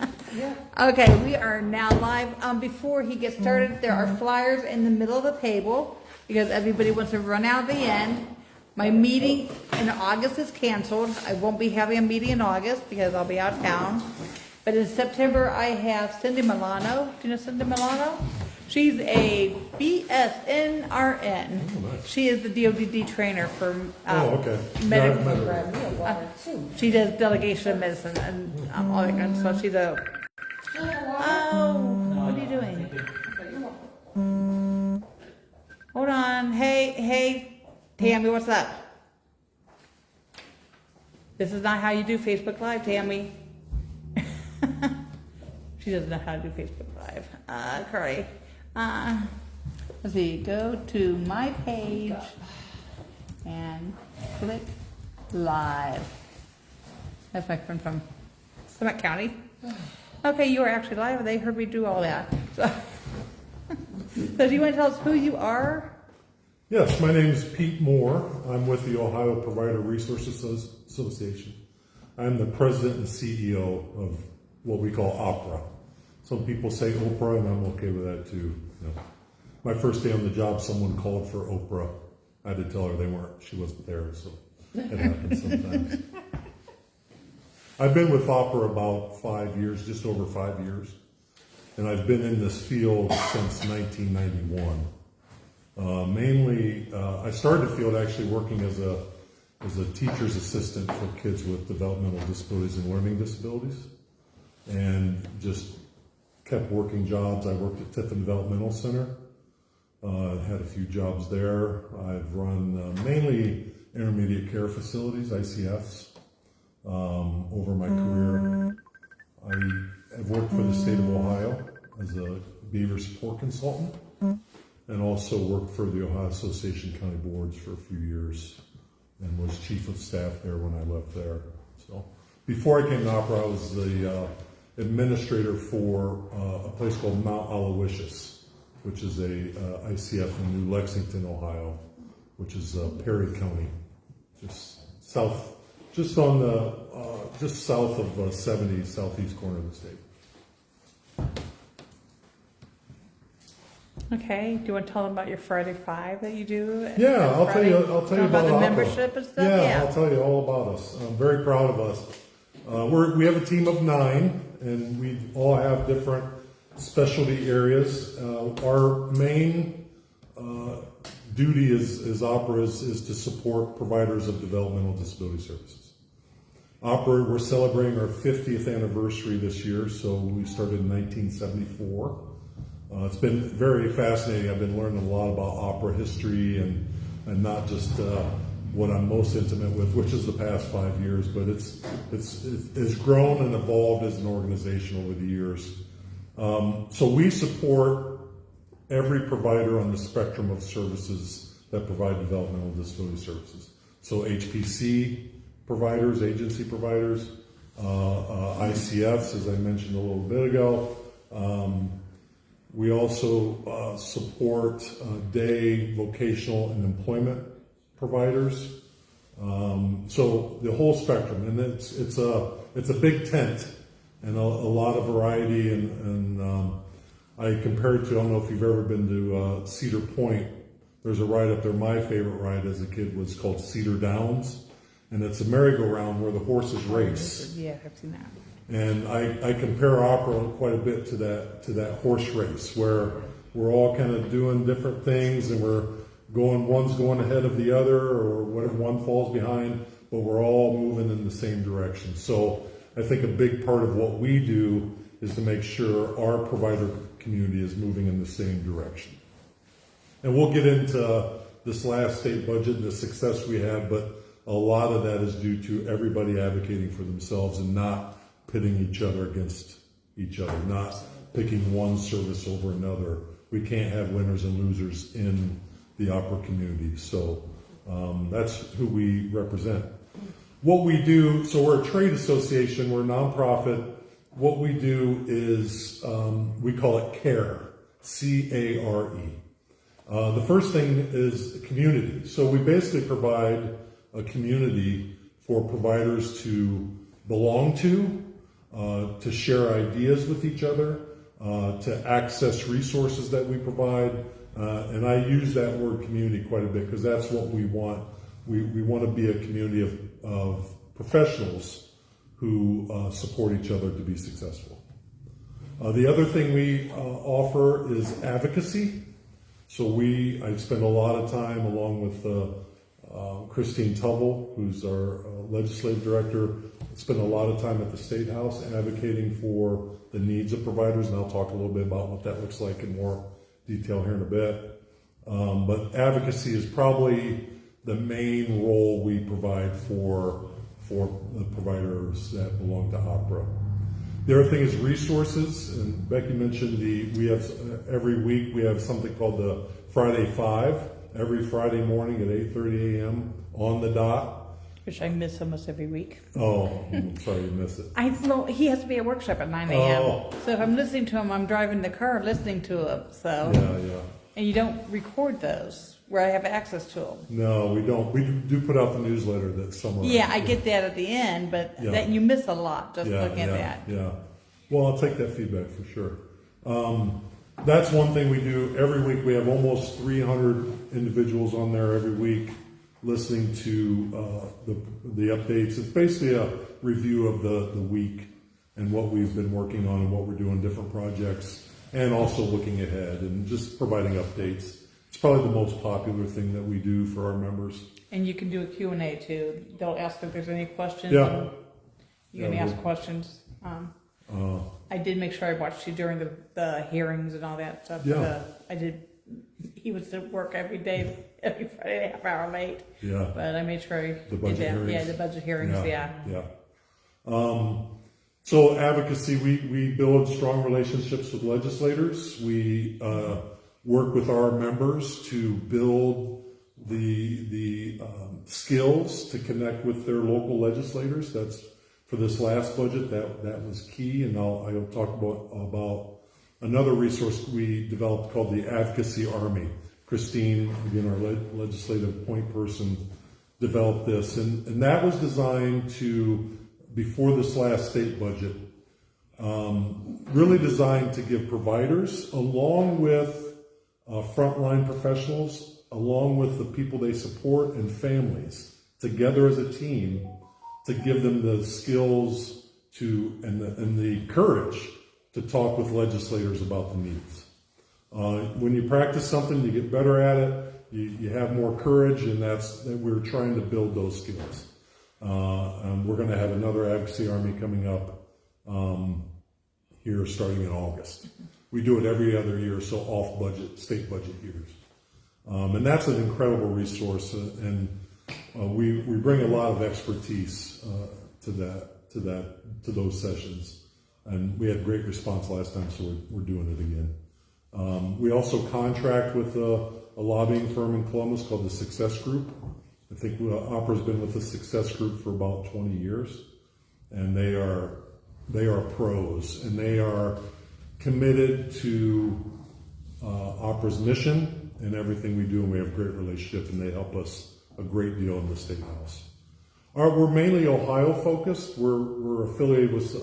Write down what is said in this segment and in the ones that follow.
Yeah. Okay, we are now live. Before he gets started, there are flyers in the middle of the table because everybody wants to run out at the end. My meeting in August is canceled. I won't be having a meeting in August because I'll be out of town. But in September, I have Cindy Milano. Do you know Cindy Milano? She's a BSNRN. Oh, nice. She is the DODD trainer for okay. medical. Grab me a water too. She does delegation of medicine and all that kind of stuff. She's a what are you doing? Hold on. Hey, Tammy, what's up? This is not how you do Facebook Live, Tammy. She doesn't know how to do Facebook Live. Curry. Let's see. Go to my page and click live. That's my friend from Summit County. Okay, you are actually live. They heard me do all that. So, so do you want to tell us who you are? Yes, my name is Pete Moore. I'm with the Ohio Provider Resources Association. I'm the president and CEO of what we call OPRA. Some people say OPRA, and I'm okay with that too. You know, my first day on the job, someone called for OPRA. I had to tell her she wasn't there, so it happens sometimes. I've been with OPRA about 5 years, just over 5 years, and I've been in this field since 1991. Mainly, I started the field actually working as a teacher's assistant for kids with developmental disabilities and learning disabilities, and just kept working jobs. I worked at Tiffin Developmental Center, had a few jobs there. I've run mainly intermediate care facilities, ICFs, over my career. I have worked for the state of Ohio as a behavior support consultant, and also worked for the Ohio Association of County Boards for a few years, and was chief of staff there when I left there. So before I came to OPRA, I was the administrator for a place called Mount Aloysius, which is a ICF in New Lexington, Ohio, which is Perry County, just south of 70, southeast corner of the state. Okay. Do you want to tell them about your Friday 5 that you do? Yeah, I'll tell you Tell about them the OPRA. membership and stuff. Yeah, I'll tell you all about us. I'm very proud of us. We have a team of 9, and we all have different specialty areas. Our main duty as OPRA is to support providers of developmental disability services. OPRA, we're celebrating our 50th anniversary this year, so we started in 1974. It's been very fascinating. I've been learning a lot about OPRA history and not just what I'm most intimate with, which is the past 5 years, but it's grown and evolved as an organization over the years. So we support every provider on the spectrum of services that provide developmental disability services. So HPC providers, agency providers, ICFs, as I mentioned a little bit ago. We also support day, vocational, and employment providers. So the whole spectrum, and it's a big tent and a lot of variety. And I compare it to, I don't know if you've ever been to Cedar Point. There's a ride up there. My favorite ride as a kid was called Cedar Downs, and it's a merry-go-round where the horses race. Yeah, I've seen that. And I compare OPRA quite a bit to that horse race where we're all kind of doing different things, and one's going ahead of the other, or whatever, one falls behind, but we're all moving in the same direction. So I think a big part of what we do is to make sure our provider community is moving in the same direction. And we'll get into this last state budget and the success we had, but a lot of that is due to everybody advocating for themselves and not pitting each other against each other, not picking one service over another. We can't have winners and losers in the OPRA community. So that's who we represent. What we do, so we're a trade association, we're a nonprofit. What we do is, we call it CARE, C-A-R-E. The first thing is community. So we basically provide a community for providers to belong to, to share ideas with each other, to access resources that we provide. And I use that word community quite a bit because that's what we want. We want to be a community of professionals who support each other to be successful. The other thing we offer is advocacy. So I spend a lot of time along with Christine Tubble, who's our legislative director, spend a lot of time at the State House advocating for the needs of providers, and I'll talk a little bit about what that looks like in more detail here in a bit. But advocacy is probably the main role we provide for the providers that belong to OPRA. The other thing is resources, and Becky mentioned we have every week we have something called the Friday Five, every Friday morning at 8:30 a.m. on the dot. Which I miss almost every week. Oh, I'm sorry you missed it. He has to be at workshop at 9 a.m. Oh. So if I'm listening to him, I'm driving the car listening to him. So Yeah. And you don't record those where I have access to them. No, we don't. We do put out the newsletter that summarizes. Yeah, I get that at the end, but that you miss a lot just looking at that. Yeah. Well, I'll take that feedback for sure. That's one thing we do every week. We have almost 300 individuals on there every week listening to the updates. It's basically a review of the week and what we've been working on and what we're doing, different projects, and also looking ahead and just providing updates. It's probably the most popular thing that we do for our members. And you can do a Q&A too. They'll ask if there's any questions. Yeah. You can ask questions. I did make sure I watched you during the hearings and all that stuff. Yeah. He was at work every day, every Friday, half hour late. Yeah. But I made sure I The budget did that. hearings. Yeah, the budget hearings, yeah. So advocacy, we build strong relationships with legislators. We work with our members to build the skills to connect with their local legislators. That's for this last budget. That was key, and I'll talk about another resource we developed called the Advocacy Army. Christine, again, our legislative point person, developed this, and that was designed to, before this last state budget, really designed to give providers, along with frontline professionals, along with the people they support and families, together as a team, to give them the skills and the courage to talk with legislators about the needs. When you practice something, you get better at it, you have more courage, and we're trying to build those skills. We're going to have another advocacy army coming up here starting in August. We do it every other year, so off budget, state budget years. And that's an incredible resource, and we bring a lot of expertise to those sessions. And we had great response last time, so we're doing it again. We also contract with a lobbying firm in Columbus called the Success Group. I think OPRA's been with the Success Group for about 20 years, and they are pros, and they are committed to OPRA's mission and everything we do, and we have a great relationship, and they help us a great deal in the State House. We're mainly Ohio focused. We're affiliated with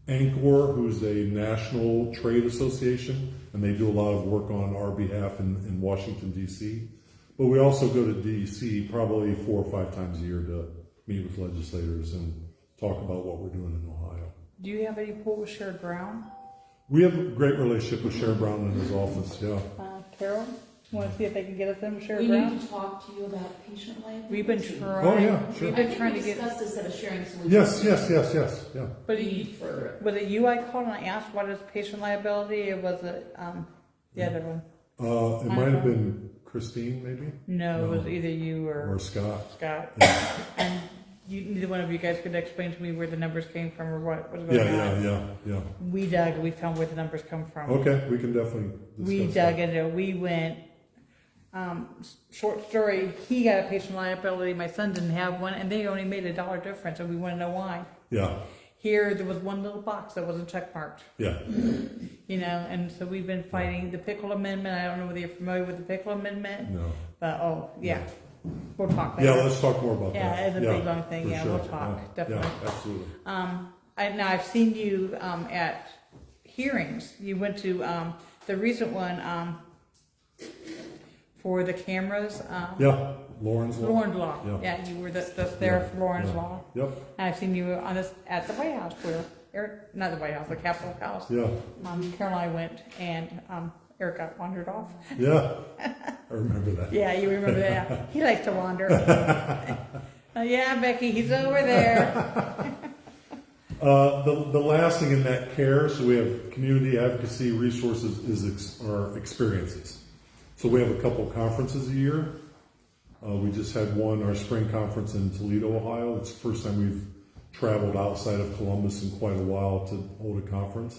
ANCOR, who's a national trade association, and they do a lot of work on our behalf in Washington, D.C. But we also go to D.C. probably 4 or 5 times a year to meet with legislators and talk about what we're doing in Ohio. Do you have any pull with Sherrod Brown? We have a great relationship with Sherrod Brown in his office, yeah. Carol, want to see if they can get us in with Sherrod We Brown? need to talk to you about patient liability. We've been trying. Oh, yeah, sure. We've I been think trying we to get. discussed this at a sharing solution. Yes, yeah. But Need for was it you I called and I asked what is patient liability, or was it the other one? It might have been Christine, maybe? No, it was either you Or Scott. Scott. Yeah. And neither one of you guys could explain to me where the numbers came from or what was going on. Yeah. We dug. We found where the numbers come from. Okay, we can definitely discuss We that. dug into it. We went. Short story. He got a patient liability. My son didn't have one, and they only made $1 difference, and we want to know why. Yeah, Here, there was one little box that wasn't checkmarked. yeah. And so we've been fighting the pickle amendment. I don't know whether you're familiar with the pickle amendment, No. but we'll talk later. Yeah, let's talk more about Yeah, that. it's a big long thing. for Yeah, sure. we'll talk, definitely. Yeah, absolutely. now I've seen you at hearings. You went to the recent one for the cameras. Yeah, Lauren's Law. Lauren's Law. Yeah. Yeah, you were there for Lauren's Yeah. Law. Yep. And I've seen you on this at the White House where Eric, not the White House, the Capitol House. Yeah. Caroline went and Eric got wandered off. Yeah. I remember that. Yeah, you remember that. He likes to wander. Yeah, Becky, he's over there. The last thing in that care, so we have community advocacy resources are experiences. So we have a couple conferences a year. We just had one, our spring conference in Toledo, Ohio. It's the first time we've traveled outside of Columbus in quite a while to hold a conference.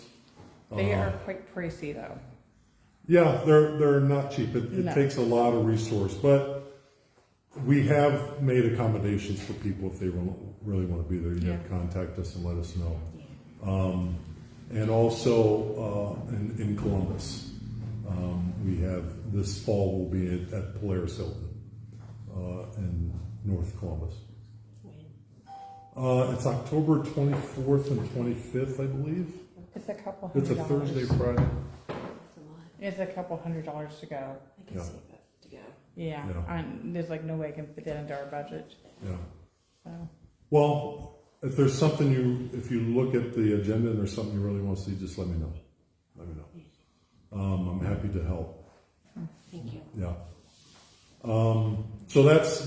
They are quite pricey though. Yeah, they're not cheap. It No. takes a lot of resource, but we have made accommodations for people if they really want to be there. You have to contact us and let us know. And also in Columbus, we have this fall will be at Polaris Hilton in North Columbus. It's October 24th and 25th, I believe. It's a couple It's $100. a Thursday, Friday. It's a couple $100 to go. I can Yeah. save up to go. Yeah, Yeah. and there's like no way I can fit that into our budget. Yeah. So Well, if there's something if you look at the agenda and there's something you really want to see, just let me know. Let me know. I'm happy to help. Thank you. Yeah. So that's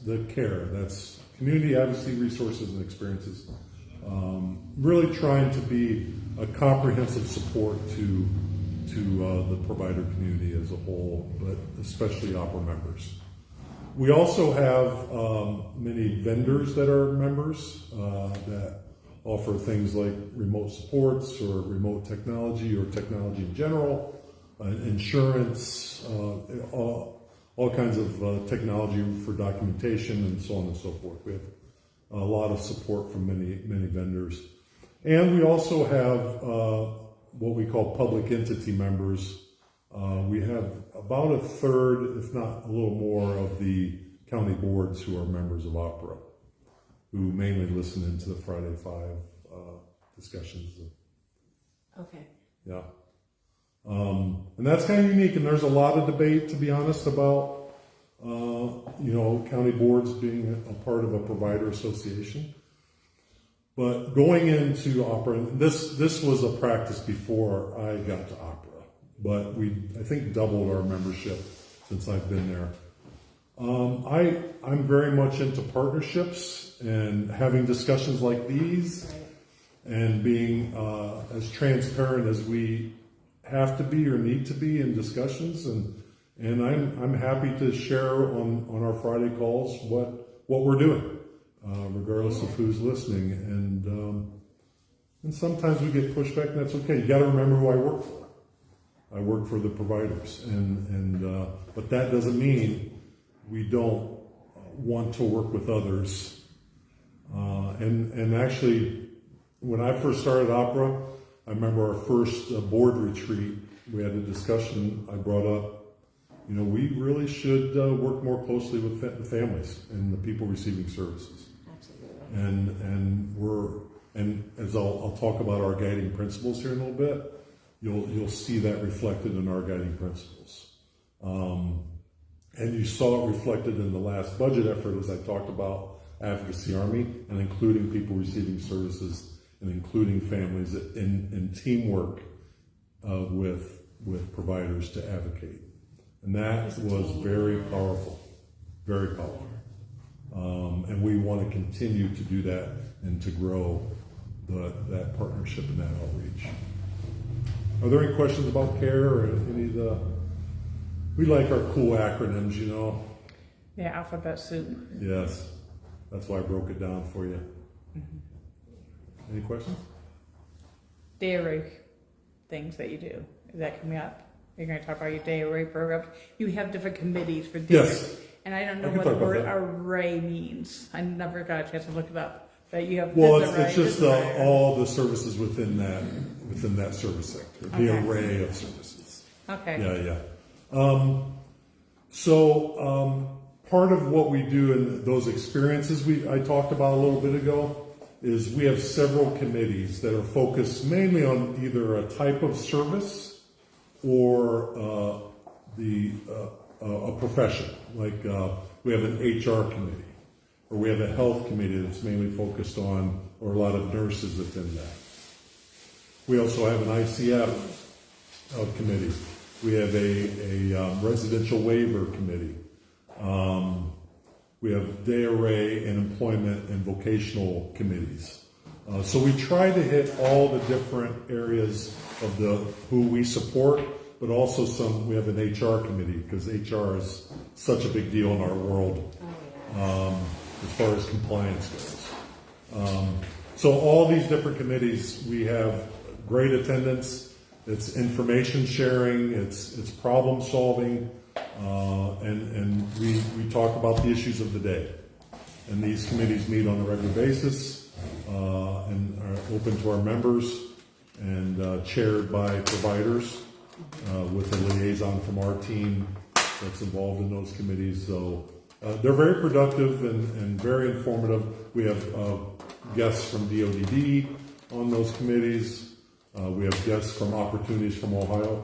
the care. That's community advocacy resources and experiences. Really trying to be a comprehensive support to the provider community as a whole, but especially OPRA members. We also have many vendors that are members that offer things like remote supports or remote technology or technology in general, insurance, all kinds of technology for documentation and so on and so forth. We have a lot of support from many vendors. And we also have what we call public entity members. We have about a third, if not a little more, of the county boards who are members of OPRA, who mainly listen into the Friday 5 discussions. Okay. Yeah. And that's kind of unique, and there's a lot of debate, to be honest, about county boards being a part of a provider association. But going into OPRA, and this was a practice before I got to OPRA, but I think doubled our membership since I've been there. I'm very much into partnerships and having discussions like these, and being as transparent as we have to be or need to be in discussions, and I'm happy to share on our Friday calls what we're doing, regardless of who's listening. And sometimes we get pushback, and that's okay. You got to remember who I work for. I work for the providers, but that doesn't mean we don't want to work with others. And actually, when I first started OPRA, I remember our first board retreat. We had a discussion. I brought up, we really should work more closely with the families and the people receiving services. Absolutely. And as I'll talk about our guiding principles here in a little bit, you'll see that reflected in our guiding principles. And you saw it reflected in the last budget effort, as I talked about Advocacy Army, and including people receiving services and including families in teamwork with providers to advocate. And that was very powerful, very powerful. And we want to continue to do that and to grow that partnership and that outreach. Are there any questions about care or any of the... We like our cool acronyms, yeah, alphabet soup. Yes, that's why I broke it down for you. Mm-hmm. Any questions? Dairy things that you do. Is that coming up? You're going to talk about your dairy programs. You have different committees for dairy. Yes. And I don't know I can what the talk about word that. array means. I never got a chance to look it up. But you have Well, this array, it's just this array. all the services within that service sector, the Okay. array of services. Okay. Yeah. Part of what we do in those experiences I talked about a little bit ago is we have several committees that are focused mainly on either a type of service or a profession. Like we have an HR committee, or we have a health committee that's mainly focused on, or a lot of nurses attend that. We also have an ICF committee. We have a residential waiver committee. We have day array and employment and vocational committees. So we try to hit all the different areas of who we support, but also we have an HR committee, because HR is such a big deal in our world as far as compliance goes. So all these different committees, we have great attendance. It's information sharing, it's problem solving, and we talk about the issues of the day. And these committees meet on a regular basis and are open to our members and chaired by providers with a liaison from our team that's involved in those committees. So they're very productive and very informative. We have guests from DODD on those committees. We have guests from Opportunities from Ohio,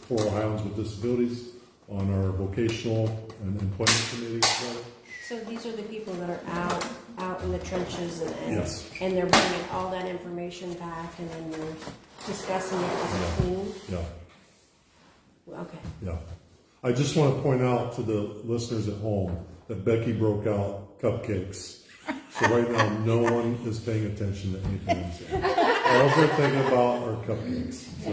for Ohioans with Disabilities, on our vocational and employment committee. So these are the people that are out in the trenches and Yes. and they're bringing all that information back, and then you're discussing it as a team? Yeah, Okay. yeah. I just want to point out to the listeners at home that Becky broke out cupcakes. So right now, no one is paying attention to anything I'm saying. All they're thinking about are cupcakes. So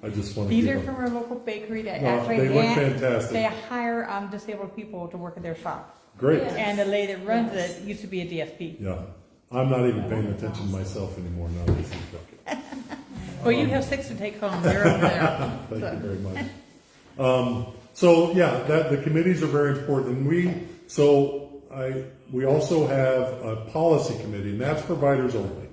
I just want to These give are them. from our local bakery that No, actually they went fantastic. They hire disabled people to work at their shop. Great. And the lady that runs it used to be a DSP. Yeah. I'm not even paying attention to myself anymore now. This is cupcakes. Well, you have 6 to take home. They're over there. Thank you very much. So yeah, the committees are very important, and we also have a policy committee, and that's providers only.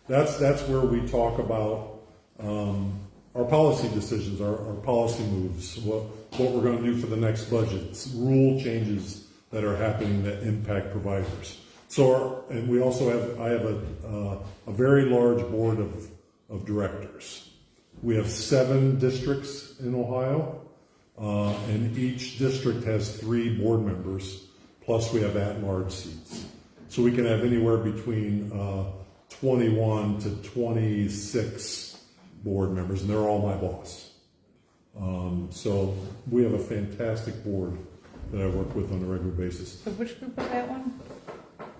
That's where we talk about our policy decisions, our policy moves, what we're going to do for the next budget, rule changes that are happening that impact providers. And we also I have a very large board of directors. We have 7 districts in Ohio, and each district has 3 board members, plus we have at-large seats. So we can have anywhere between 21 to 26 board members, and they're all my boss. So we have a fantastic board that I work with on a regular basis. So which group is that one?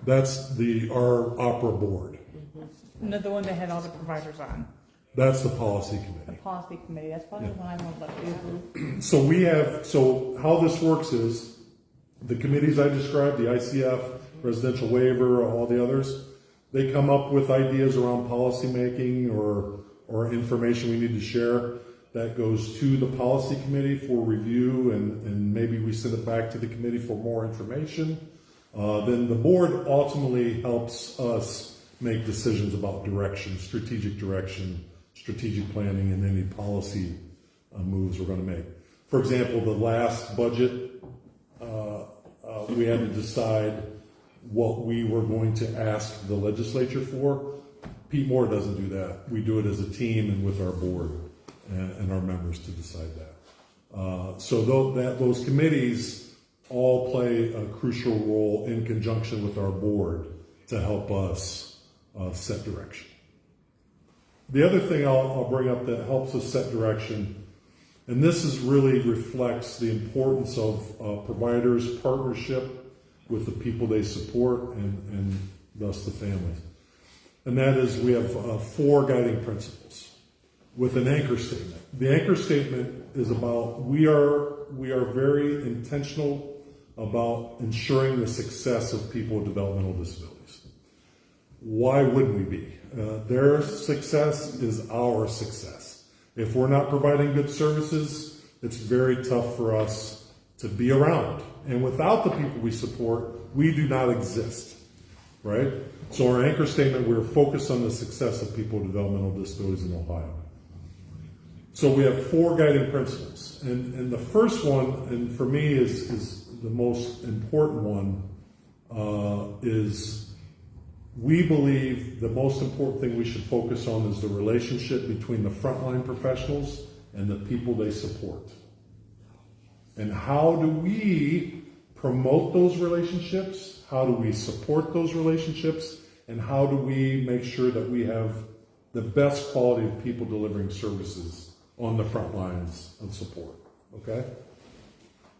That's our opera board. No, the one that had all the providers on. That's the policy The committee. policy committee. That's probably the one I want to do. So how this works is the committees I described, the ICF, residential waiver, all the others, they come up with ideas around policy making or information we need to share. That goes to the policy committee for review, and maybe we send it back to the committee for more information. Then the board ultimately helps us make decisions about direction, strategic planning, and any policy moves we're going to make. For example, the last budget, we had to decide what we were going to ask the legislature for. Pete Moore doesn't do that. We do it as a team and with our board and our members to decide that. So those committees all play a crucial role in conjunction with our board to help us set direction. The other thing I'll bring up that helps us set direction, and this really reflects the importance of providers' partnership with the people they support and thus the families. And that is, we have 4 guiding principles with an anchor statement. The anchor statement is about we are very intentional about ensuring the success of people with developmental disabilities. Why wouldn't we be? Their success is our success. If we're not providing good services, it's very tough for us to be around. And without the people we support, we do not exist, right? So our anchor statement, we're focused on the success of people with developmental disabilities in Ohio. So we have 4 guiding principles. And the first one, and for me is the most important one, is we believe the most important thing we should focus on is the relationship between the frontline professionals and the people they support. And how do we promote those relationships? How do we support those relationships? And how do we make sure that we have the best quality of people delivering services on the front lines of support? Okay?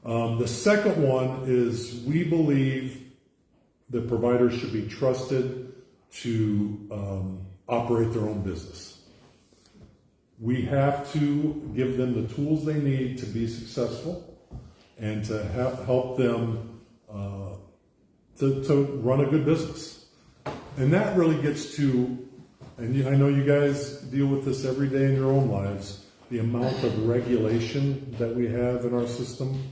The second one is we believe that providers should be trusted to operate their own business. We have to give them the tools they need to be successful and to help them to run a good business. And that really gets to, and I know you guys deal with this every day in your own lives, the amount of regulation that we have in our system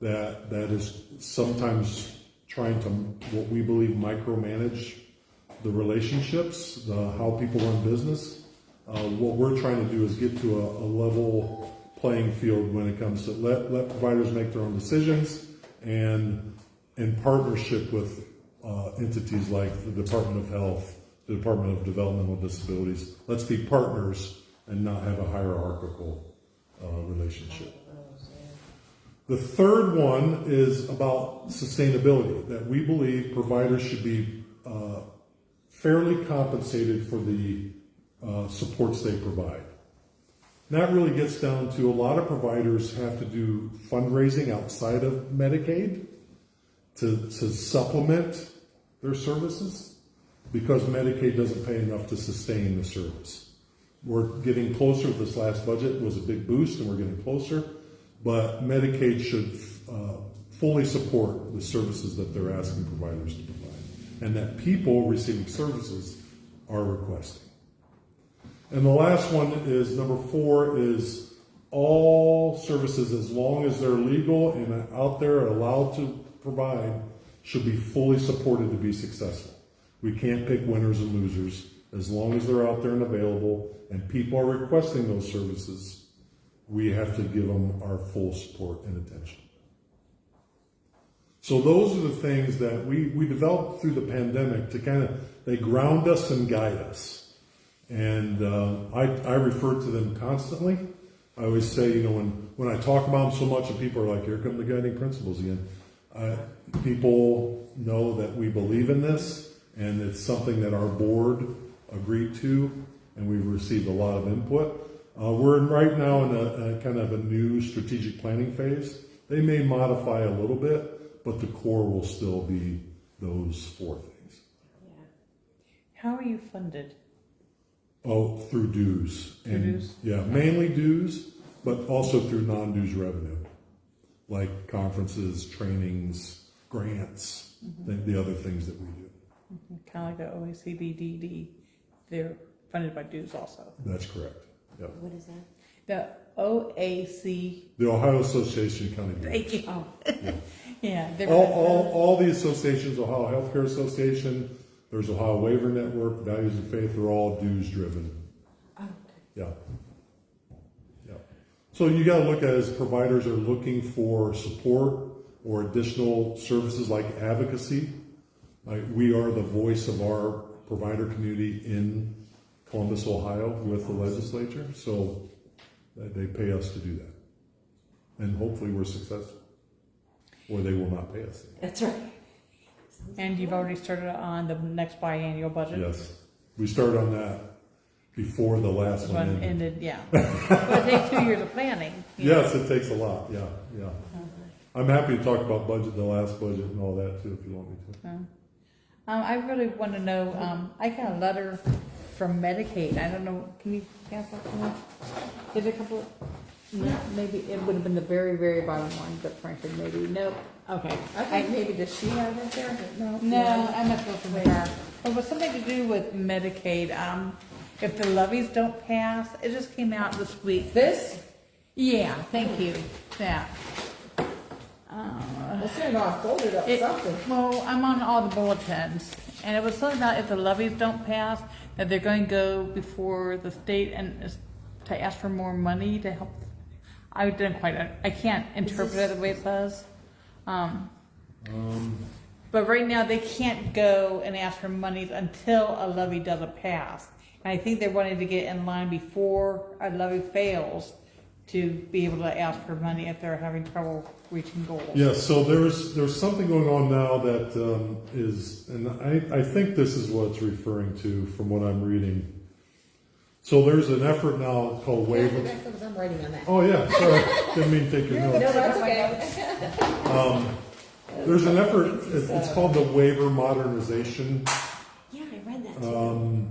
that is sometimes trying to, what we believe, micromanage the relationships, how people run business. What we're trying to do is get to a level playing field when it comes to let providers make their own decisions, and in partnership with entities like the Department of Health, the Department of Developmental Disabilities. Let's be partners and not have a hierarchical relationship. The third one is about sustainability, that we believe providers should be fairly compensated for the supports they provide. And that really gets down to a lot of providers have to do fundraising outside of Medicaid to supplement their services because Medicaid doesn't pay enough to sustain the service. We're getting closer. This last budget was a big boost and we're getting closer, but Medicaid should fully support the services that they're asking providers to provide and that people receiving services are requesting. And the last one is number 4 is all services, as long as they're legal and out there allowed to provide, should be fully supported to be successful. We can't pick winners and losers. As long as they're out there and available and people are requesting those services, we have to give them our full support and attention. So those are the things that we developed through the pandemic to they ground us and guide us. And I refer to them constantly. I always say, when I talk about them so much and people are like, here come the guiding principles again. People know that we believe in this and it's something that our board agreed to and we've received a lot of input. We're right now in a kind of a new strategic planning phase. They may modify a little bit, but the core will still be those 4 things. Yeah. How are you funded? Oh, through dues. Through dues? Yeah, mainly dues, but also through non-dues revenue, like conferences, trainings, grants, the other things that we do. Kind of like the OECD, they're funded by dues also. That's correct. Yep. What is that? The OAC. The Ohio Association of County Boards. Thank you. Oh. Yeah. All the associations, Ohio Healthcare Association, there's Ohio Waiver Network, Values of Faith, they're all dues driven. Oh, okay. Yeah. Yeah. So you got to look at it as providers are looking for support or additional services like advocacy. Like we are the voice of our provider community in Columbus, Ohio with the legislature. So they pay us to do that. And hopefully we're successful. Or they will not pay us. That's right. And you've already started on the next biannual budget? Yes. We started on that before the last one ended. ended. Yeah. But it takes 2 years of planning. Yes, it takes a lot. Yeah, yeah. I'm happy to talk about the last budget and all that too, if you want me to. I really want to know, I got a letter from Medicaid. I don't know, can you pass that to me? Is it a couple, maybe it would have been the very, very bottom one, but frankly, maybe, nope. Okay. Maybe does she have it there? No, I'm not supposed to there. It was something to do with Medicaid. If the levies don't pass, it just came out this week. This? Yeah, thank you. That. I sent it off, folded up something. Well, I'm on all the bulletins, and it was something about if the levies don't pass, that they're going to go before the state and to ask for more money to help. I didn't quite. I can't interpret it the way it says. But But right now, they can't go and ask for monies until a levy doesn't pass. And I think they're wanting to get in line before a levy fails to be able to ask for money if they're having trouble reaching goals. Yeah, so there's something going on now that is, and I think this is what it's referring to from what I'm reading. So there's an effort now called waiver. Because I'm writing on that. Oh yeah, sorry, didn't mean to take your No, notes. that's okay. There's an effort. It's called the Waiver Modernization Yeah, I read that too.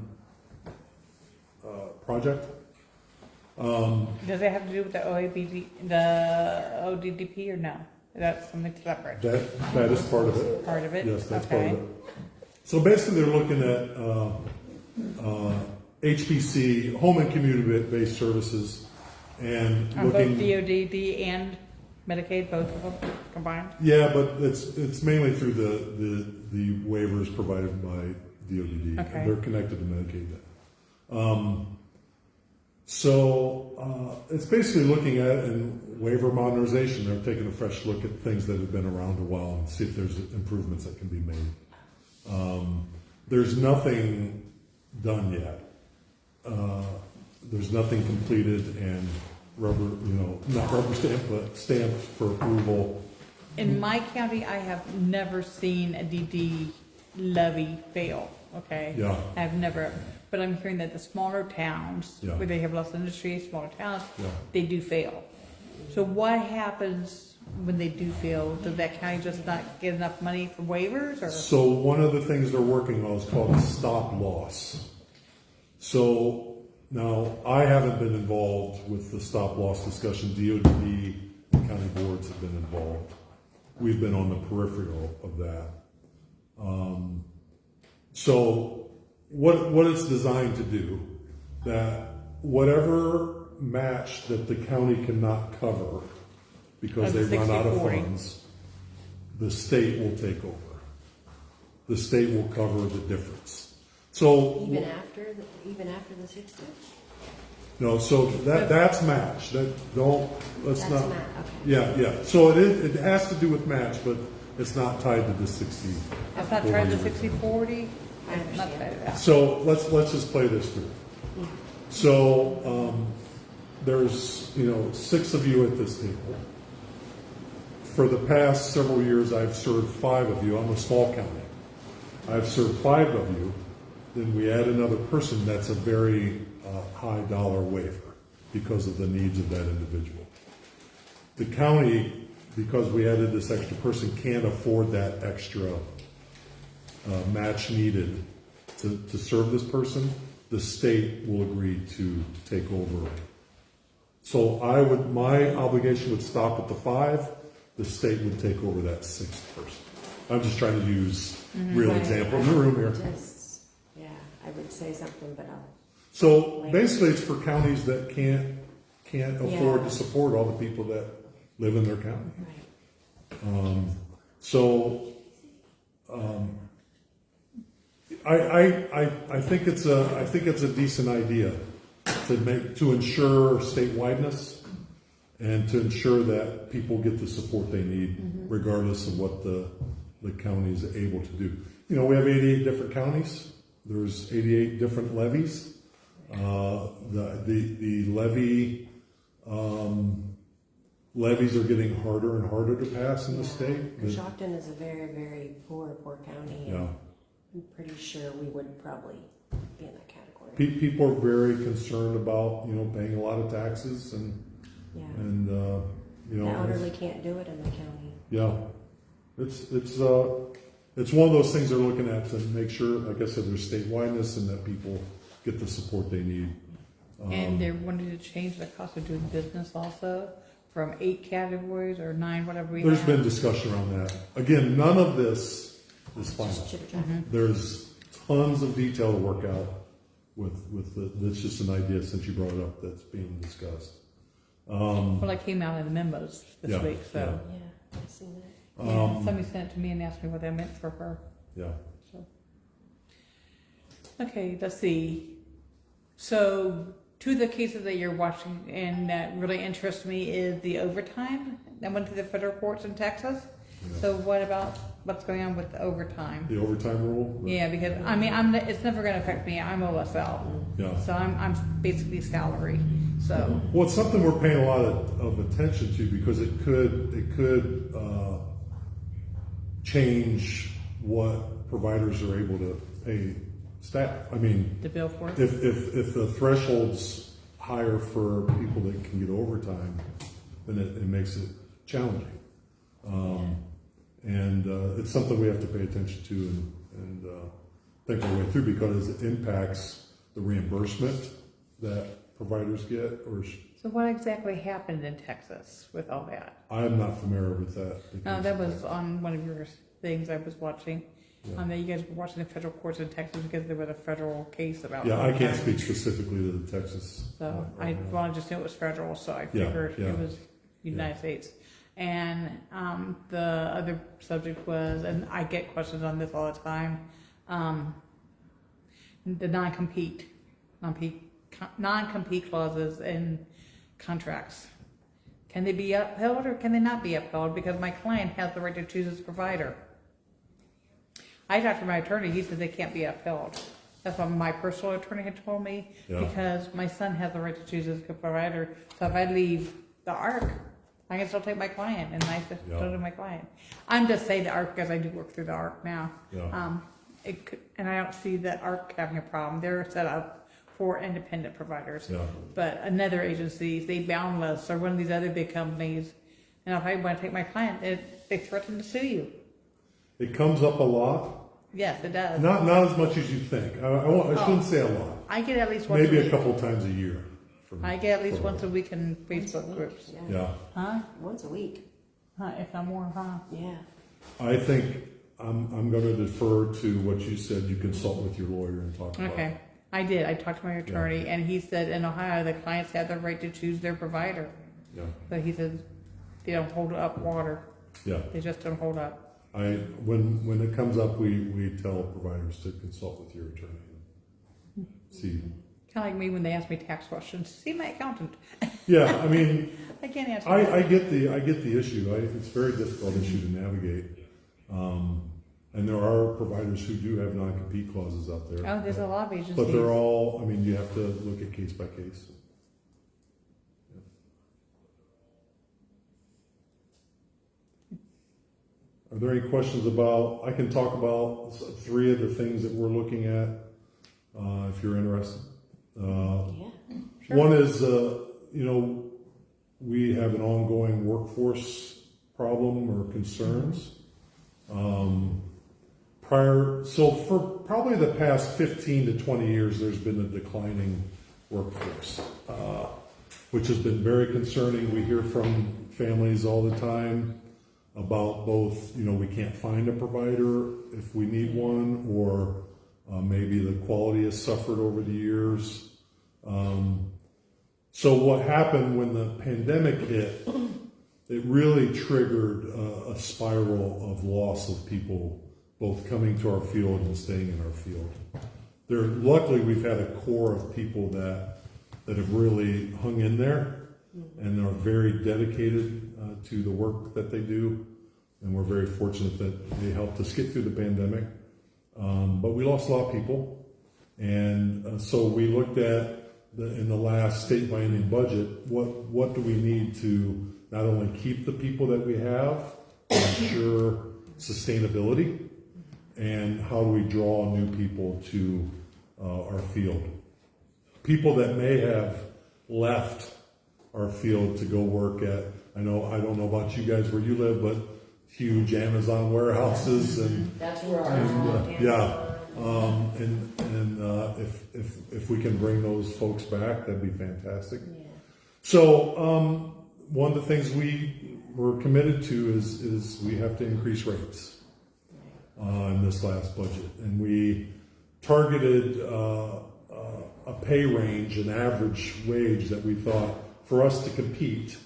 Project. Does it have to do with the ODDP or no? That's something separate. That is part of it. Part of it? Yes, that's Okay. part of it. So basically, they're looking at HPC, home and community-based services, and On both looking. DODD and Medicaid, both of them combined? Yeah, but it's mainly through the waivers provided by DODD. Okay. They're connected to Medicaid. So it's basically looking at and waiver modernization. They're taking a fresh look at things that have been around a while and see if there's improvements that can be made. There's nothing done yet. There's nothing completed and not rubber stamp, but stamped for approval. In my county, I have never seen a DD levy fail, okay? Yeah. I've never, but I'm hearing that the smaller towns, Yeah. where they have less industry, smaller towns, Yeah. they do fail. So what happens when they do fail? Does that county just not get enough money for waivers, or? So one of the things they're working on is called stop loss. So now I haven't been involved with the stop loss discussion. DOD and county boards have been involved. We've been on the peripheral of that. So what it's designed to do, that whatever match that the county cannot cover because Of the they run out of 60-40. funds, the state will take over. The state will cover the difference. So Even after the 60? no, so that's match. Let's That's not. Matt, okay. Yeah. So it has to do with match, but it's not tied to the 60. It's not trying to 40. 60-40? I understand. Not tied to that. So let's just play this through. So there's 6 of you at this table. For the past several years, I've served 5 of you. I'm a small county. I've served 5 of you. Then we add another person. That's a very high dollar waiver because of the needs of that individual. The county, because we added this extra person, can't afford that extra match needed to serve this person. The state will agree to take over. So my obligation would stop at the 5. The state would take over that 6th person. I'm just trying to use real Right. example in the room here. Yeah, I would say something, but I'll. So basically, it's for counties that can't afford Yeah. to support all the people that live in their county. Right. I think it's a decent idea to ensure statewide-ness and to ensure that people get the support they need, regardless of what the county is able to do. We have 88 different counties. There's 88 different levies. The levies are getting harder and harder to pass in the state. Coshocton is a very, very poor county. Yeah. I'm pretty sure we would probably be in that category. People are very concerned about paying a lot of taxes and The elderly can't do it in the county. yeah, it's one of those things they're looking at to make sure, like I said, there's statewide-ness and that people get the support they need. And they're wanting to change the cost of doing business also from 8 categories or 9, whatever we There's have. been discussion around that. Again, none of this is final. Just chitter-chatter. There's tons of detail to work out that's just an idea since you brought it up that's being discussed. Well, I came out in the memos this Yeah, week, so. Yeah, I've seen that. Yeah, somebody sent it to me and asked me what that meant for her. Yeah. So. Okay, let's see. So, 2 of the cases that you're watching and that really interest me is the overtime that went to the federal courts in Texas. Yeah. So what about what's going on with the overtime. The overtime rule? Yeah, because I mean, it's never going to affect me. I'm OSL, Yeah. so I'm basically salary. So Well, it's something we're paying a lot of attention to because it could change what providers are able to pay staff. I mean, the bill for it. if the threshold's higher for people that can get overtime, then it makes it challenging. And it's something we have to pay attention to and think our way through because it impacts the reimbursement that providers get. So what exactly happened in Texas with all that? I'm not familiar with that. No, that was on one of your things I was watching. That you guys were watching the federal courts in Texas because there was a federal case about. Yeah, I can't speak specifically to the Texas. So I now. wanted to just know it was federal, so I figured yeah. it was United States. And the other subject was, and I get questions on this all the time, the non-compete clauses in contracts. Can they be upheld or can they not be upheld? Because my client has the right to choose his provider. I talked to my attorney, he said they can't be upheld. That's what my personal attorney had told me, because my son has the right to choose his provider. So if I leave the ARC, I can still take my client, and I still do my client. I'm just saying the ARC because I do work through the ARC now. And I don't see that ARC having a problem. They're set up for independent providers. But another agency, they Boundless or one of these other big companies, and if I want to take my client, they threaten to sue you. It comes up a lot. Yes, it does. Not as much as you think. I shouldn't say a lot. I get at least once Maybe a week. a couple times a year. I get at least once a week in Facebook week, groups. Yeah. Huh? Once a week. If I'm more, huh? Yeah. I think I'm going to defer to what you said. You consult with your lawyer and talk about it. Okay. I did. I talked to my attorney, and he said in Ohio the clients have the right to choose their provider. Yeah. But he said they don't hold up water. Yeah. They just don't hold up. When it comes up, we tell providers to consult with your attorney. See. Kind of like me when they ask me tax questions. See my accountant. Yeah, I mean, I can't answer. I get the issue. It's a very difficult issue to navigate. And there are providers who do have non-compete clauses out there. Oh, there's a lot of agencies. But they're all, I mean, you have to look at case by case. Are there any questions about, I can talk about 3 of the things that we're looking at, if you're interested. Sure. One is, we have an ongoing workforce problem or concerns. So for probably the past 15 to 20 years, there's been a declining workforce, which has been very concerning. We hear from families all the time about both, we can't find a provider if we need one, or maybe the quality has suffered over the years. So what happened when the pandemic hit, it really triggered a spiral of loss of people both coming to our field and staying in our field. Luckily, we've had a core of people that have really hung in there and are very dedicated to the work that they do. And we're very fortunate that they helped us get through the pandemic. But we lost a lot of people. And so we looked at, in the last state biennium budget, what do we need to not only keep the people that we have, but ensure sustainability, and how do we draw new people to our field? People that may have left our field to go work at, I don't know about you guys where you live, but huge Amazon warehouses and That's where ours if we can bring those folks back, that'd be fantastic. Yeah. So one of the things we were committed to is we have to increase rates in this last budget, and we targeted a pay range, an average wage that we thought for us to compete,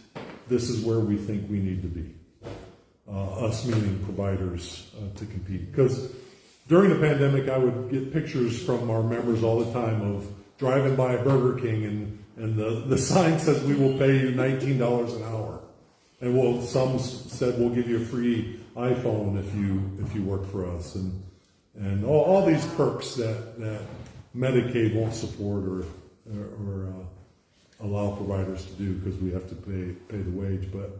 this is where we think we need to be. Us meaning providers to compete. Because during the pandemic, I would get pictures from our members all the time of driving by a Burger King and the sign says we will pay you $19 an hour. And some said we'll give you a free iPhone if you work for us, and all these perks that Medicaid won't support or allow providers to do because we have to pay the wage. But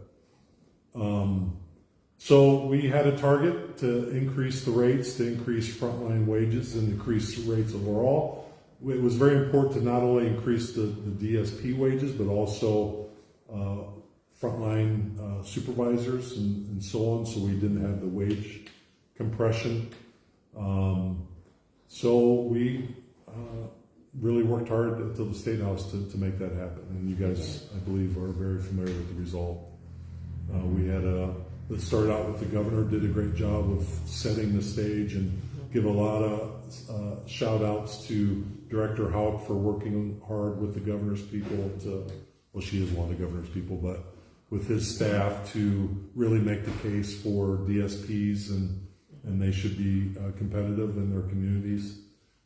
so we had a target to increase the rates, to increase frontline wages, and increase rates overall. It was very important to not only increase the DSP wages, but also frontline supervisors and so on, so we didn't have the wage compression. So we really worked hard until the State House to make that happen, and you guys, I believe, are very familiar with the result. We had let's start out with the governor, did a great job of setting the stage, and give a lot of shout outs to Director Hauk for working hard with the governor's people well, she is one of the governor's people, but with his staff to really make the case for DSPs and they should be competitive in their communities.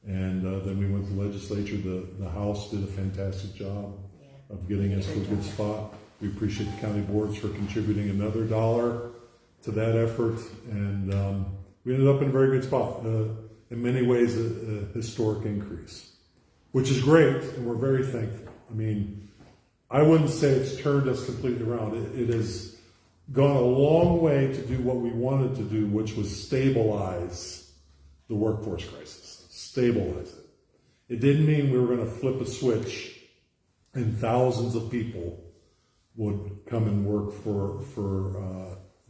And then we went to the legislature. The House did a fantastic job of getting us to a good spot. We appreciate the county boards for contributing another $1 to that effort, and we ended up in a very good spot. In many ways, a historic increase, which is great, and we're very thankful. I mean, I wouldn't say it's turned us completely around. It has gone a long way to do what we wanted to do, which was stabilize the workforce crisis, stabilize it. It didn't mean we were going to flip a switch and thousands of people would come and work for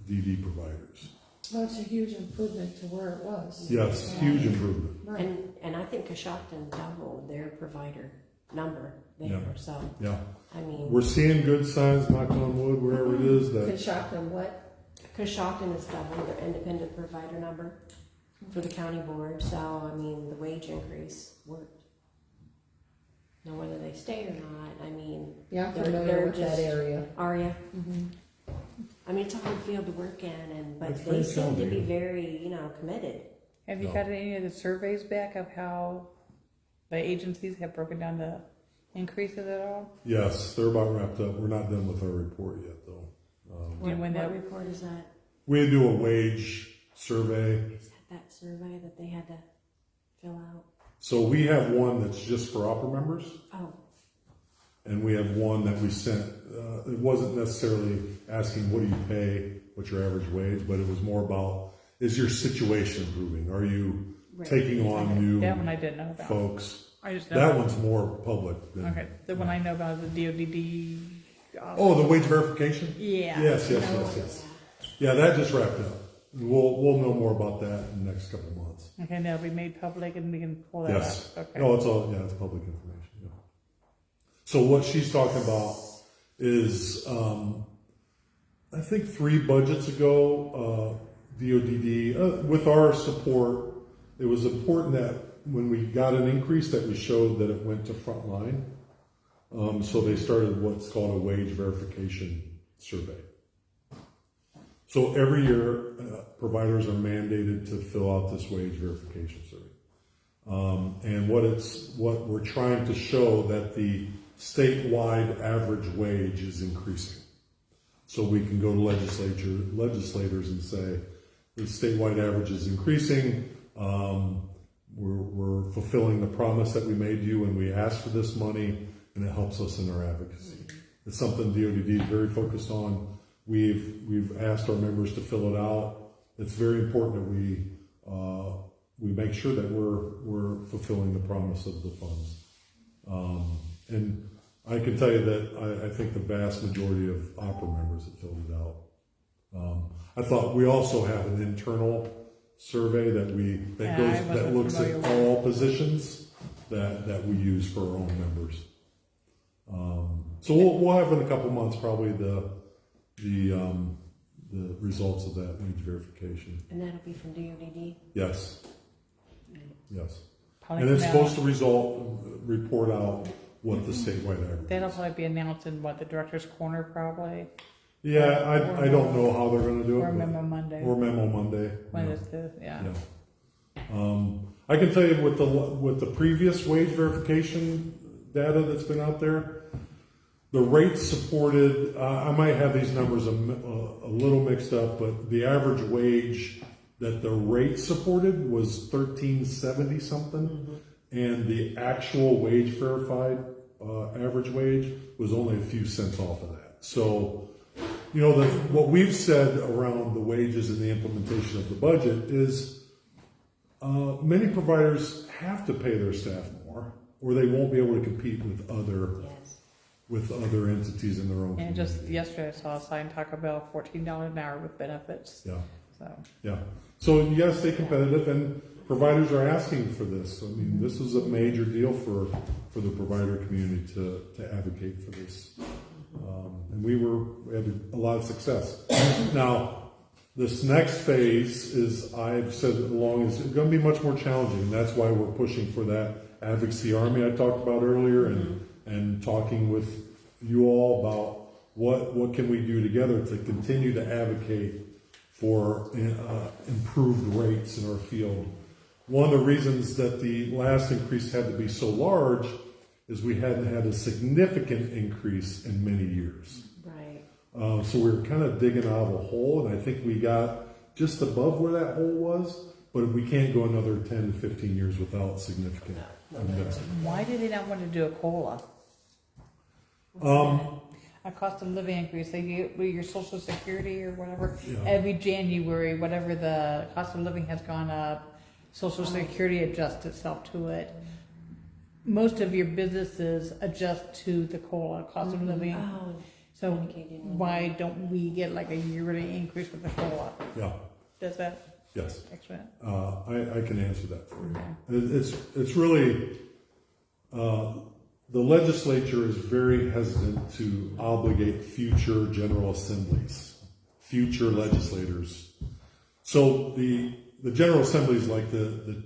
DD providers. Well, it's a huge improvement to where it was. Yes, huge improvement. Right. And I think Coshocton doubled their provider number there, Yeah. so, Yeah, I mean, we're seeing good signs, knock on wood, wherever it is Could that. shock them what? Coshocton has doubled their independent provider number for the county board, so, I mean, the wage increase worked. Now, whether they stay or not, I mean, Yeah, I'm They're- familiar they're with that just- area. are you? Mm-hmm. I mean, it's a hard field to work in, but It's they very seem to be challenging. very, committed. Have you No. got any of the surveys back of how the agencies have broken down the increases at all? Yes, they're about wrapped up. We're not done with our report yet, though. What, when what that- report is that? We do a wage survey. Is that survey that they had to fill out? So we have one that's just for OPRA members, Oh, and we have one that we sent. It wasn't necessarily asking what do you pay, what's your average wage, but it was more about, is your situation improving? Are you right. taking on new That one I didn't know about. folks? I just know. That one's more public than. Okay, the one I know about is the DODD. Oh, the wage verification? Yeah. Yes. Yeah, that just wrapped up. We'll know more about that in the next couple of months. Okay, that'll be made public and we can pull that Yes. up. Okay. No, it's public information. Yeah. So what she's talking about is, I think 3 budgets ago, DODD, with our support, it was important that when we got an increase that we showed that it went to frontline. So they started what's called a wage verification survey. So every year, providers are mandated to fill out this wage verification survey. And what we're trying to show that the statewide average wage is increasing. So we can go to legislators and say, the statewide average is increasing. We're fulfilling the promise that we made you when we asked for this money, and it helps us in our advocacy. It's something DODD is very focused on. We've asked our members to fill it out. It's very important that we make sure that we're fulfilling the promise of the funds. And I can tell you that I think the vast majority of OPRA members have filled it out. I thought we also have an internal survey that looks at all positions that we use for our own members. So we'll have in a couple months probably the results of that wage verification. and that'll be from DODD? Yes. Probably And it's come out- supposed to report out what the statewide average That'll is. probably be announced in the director's corner probably, Yeah, I don't know how they're going to do it. or but- Memo Monday. Or Memo Monday. When yeah. is the, yeah. I can tell you with the previous wage verification data that's been out there, the rates supported, I might have these numbers a little mixed up, but the average wage that the rate supported was $13.70 something, and the actual wage verified average wage was only a few cents off of that. So, you know, what we've said around the wages and the implementation of the budget is many providers have to pay their staff more, or they won't be able to compete with other entities in their own And community. just yesterday, I saw a sign Taco Bell, $14 an hour with benefits. Yeah. So Yeah. So you got to stay competitive, and providers are asking for this. I mean, this is a major deal for the provider community to advocate for this. And we had a lot of success. Now, this next phase is, I've said it along, is going to be much more challenging. And that's why we're pushing for that advocacy army I talked about earlier, and talking with you all about what can we do together to continue to advocate for improved rates in our field. One of the reasons that the last increase had to be so large is we hadn't had a significant increase in many years. Right. So we were kind of digging out of a hole, and I think we got just above where that hole was, but we can't go another 10 to 15 years without significant investment. why did they not want to do a COLA? A cost of living increase, they get with your social security or whatever, Yeah. every January, whatever the cost of living has gone up, social security adjusts itself to it. Most of your businesses adjust to the COLA, cost of living. Oh, So medicaid. why don't we get like a yearly increase with the COLA? Yeah, Does that yes. explain it? I can answer that for you. It's really, the legislature is very hesitant to obligate future general assemblies, future legislators. So the general assembly is like the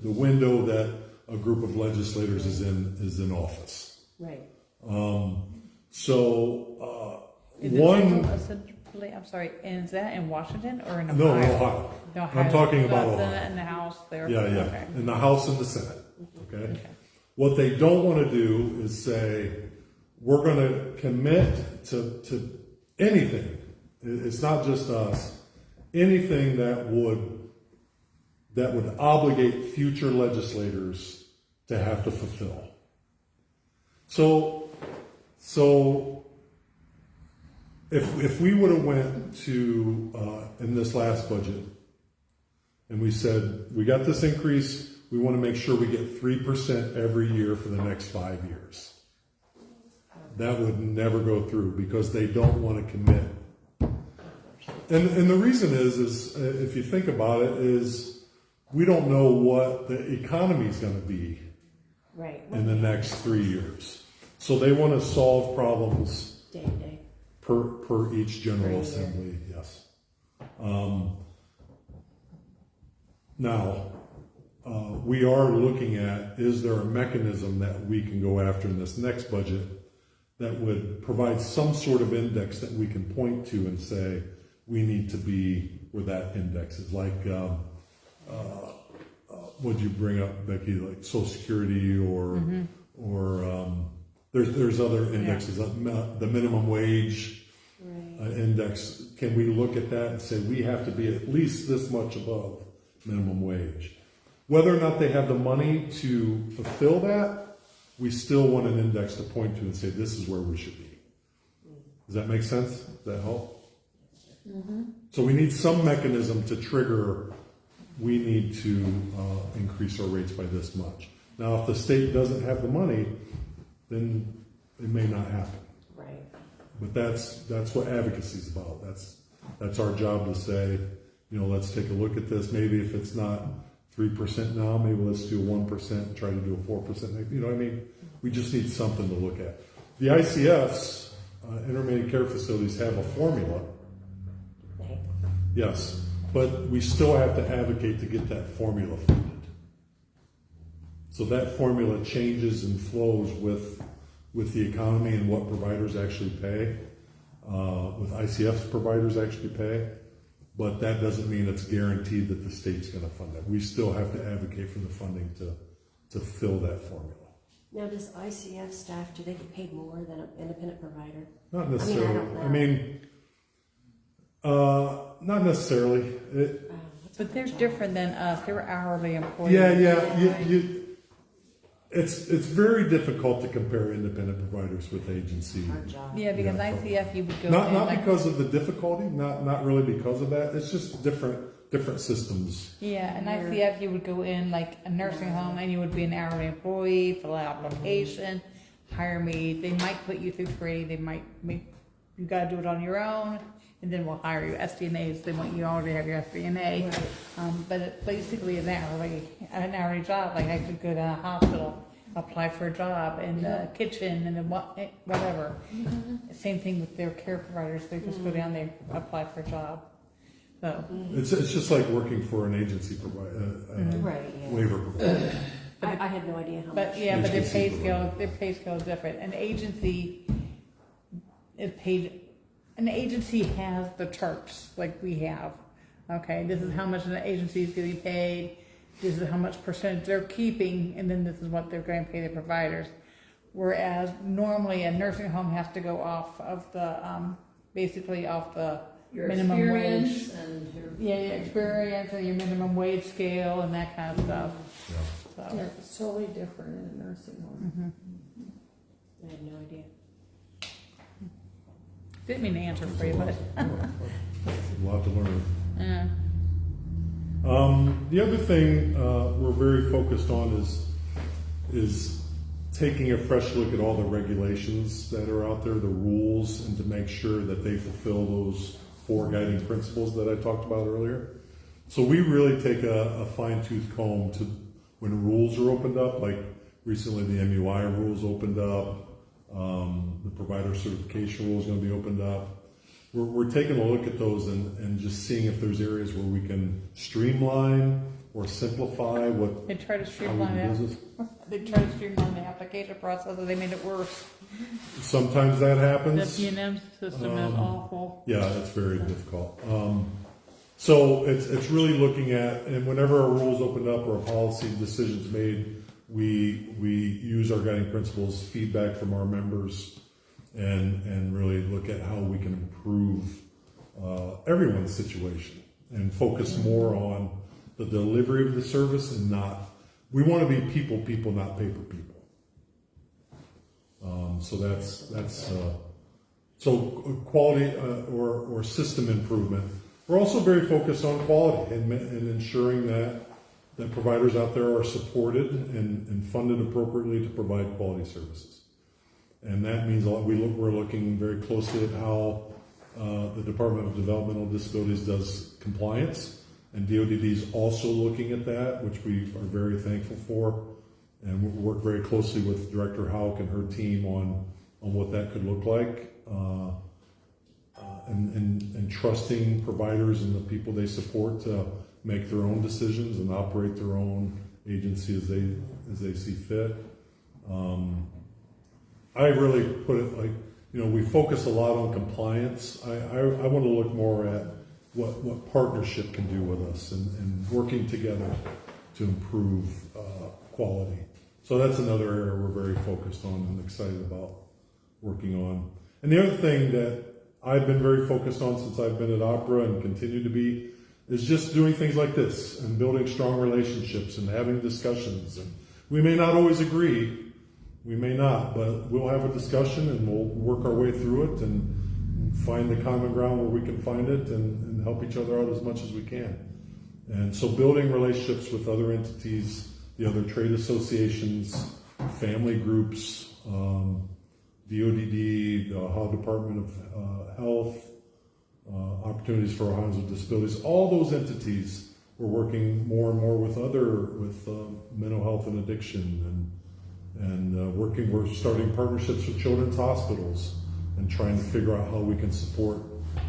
window that a group of legislators is in office. Right. Is it One. Central Assembly? I'm sorry, and is that in Washington or in Ohio? No, Ohio. Ohio. I'm talking about The Ohio. Senate and the House there. Yeah, yeah. Okay. In the House and the Senate. Okay. Okay. What they don't want to do is say, we're going to commit to anything. It's not just us. Anything that would obligate future legislators to have to fulfill. So if we would have went to in this last budget and we said, we got this increase, we want to make sure we get 3% every year for the next 5 years. That would never go through because they don't want to commit. And the reason is if you think about it, is we don't know what the economy is going to be Right. in the next 3 years. So they want to solve problems Day to day. per each general Per year. assembly, yes. Now, we are looking at, is there a mechanism that we can go after in this next budget that would provide some sort of index that we can point to and say, we need to be where that index is, like, what'd you bring up, Becky, like Social Security or there's other indexes, the minimum wage Right. index. Can we look at that and say we have to be at least this much above minimum wage? Whether or not they have the money to fulfill that, we still want an index to point to and say this is where we should be. Does that make sense? Does that help? So we need some mechanism to trigger, we need to increase our rates by this much. Now, if the state doesn't have the money, then it may not happen. Right. But that's what advocacy is about. That's our job to say, let's take a look at this. Maybe if it's not 3% now, maybe let's do 1% and try to do a 4%. You know what I mean? We just need something to look at. The ICFs, intermediate care facilities, have a formula. Right. Yes, but we still have to advocate to get that formula funded. So that formula changes and flows with the economy and what providers actually pay, with ICF's providers actually pay, but that doesn't mean it's guaranteed that the state's going to fund it. We still have to advocate for the funding to fill that formula. Now, does ICF staff, do they get paid more than an independent provider? Not necessarily. don't know. I mean, not necessarily. That's a But they're good job. different than us. They're hourly employees. Yeah. It's very difficult to compare independent providers with agency. Hard job. Yeah, because Yeah. ICF you would go Not in not like, because of the difficulty, not really because of that. It's just different systems. yeah, and ICF you would go in like a nursing home and you would be an hourly employee, fill out application, hire me. They might put you through training. They might make you got to do it on your own, and then we'll hire you. SDNAs, they want you already have your SDNA. Right. But it's basically an hourly job. Like I could go to a hospital, apply for a job in the kitchen and then whatever. Same thing with their care providers. They just go down there, apply for a job. So It's just like working for an agency provider, Right, yeah. waiver provider. I had no idea how but much. yeah, but their pay HBC scale is different. An agency is paid. An agency has the terms like we have. Okay, this is how much an agency is getting paid. This is how much percentage they're keeping, and then this is what they're going to pay the providers. Whereas normally a nursing home has to go off of the basically off the Your minimum experience wage. and your. Yeah, your experience and your minimum wage scale and that kind of stuff. Yeah. So. Yeah, it's totally different in a nursing home. I had no idea. Didn't mean to answer for you, but A lot to learn. yeah. The other thing we're very focused on is taking a fresh look at all the regulations that are out there, the rules, and to make sure that they fulfill those 4 guiding principles that I talked about earlier. So we really take a fine-tooth comb to when rules are opened up, like recently the MUI rules opened up, the provider certification rule is going to be opened up. We're taking a look at those and just seeing if there's areas where we can streamline or simplify what They try to how we streamline do it. business. They try to streamline the application process, and they made it worse. Sometimes that The happens. PNM system is awful. Yeah, it's very difficult. So it's really looking at, and whenever a rule's opened up or a policy decision's made, we use our guiding principles, feedback from our members, and really look at how we can improve everyone's situation and focus more on the delivery of the service and not. We want to be people, not paper people. So that's so quality or system improvement. We're also very focused on quality and ensuring that providers out there are supported and funded appropriately to provide quality services. And that means we're looking very closely at how the Department of Developmental Disabilities does compliance, and DODD is also looking at that, which we are very thankful for. And we work very closely with Director Houck and her team on what that could look like, and trusting providers and the people they support to make their own decisions and operate their own agency as they see fit. I really put it like, we focus a lot on compliance. I want to look more at what partnership can do with us and working together to improve quality. So that's another area we're very focused on and excited about working on. And the other thing that I've been very focused on since I've been at OPRA and continue to be is just doing things like this and building strong relationships and having discussions. And we may not always agree, we may not, but we'll have a discussion and we'll work our way through it and find the common ground where we can find it and help each other out as much as we can. And so building relationships with other entities, the other trade associations, family groups, DODD, the Ohio Department of Health, Opportunities for Ohioans with Disabilities, all those entities, we're working more and more with mental health and addiction we're starting partnerships with children's hospitals and trying to figure out how we can support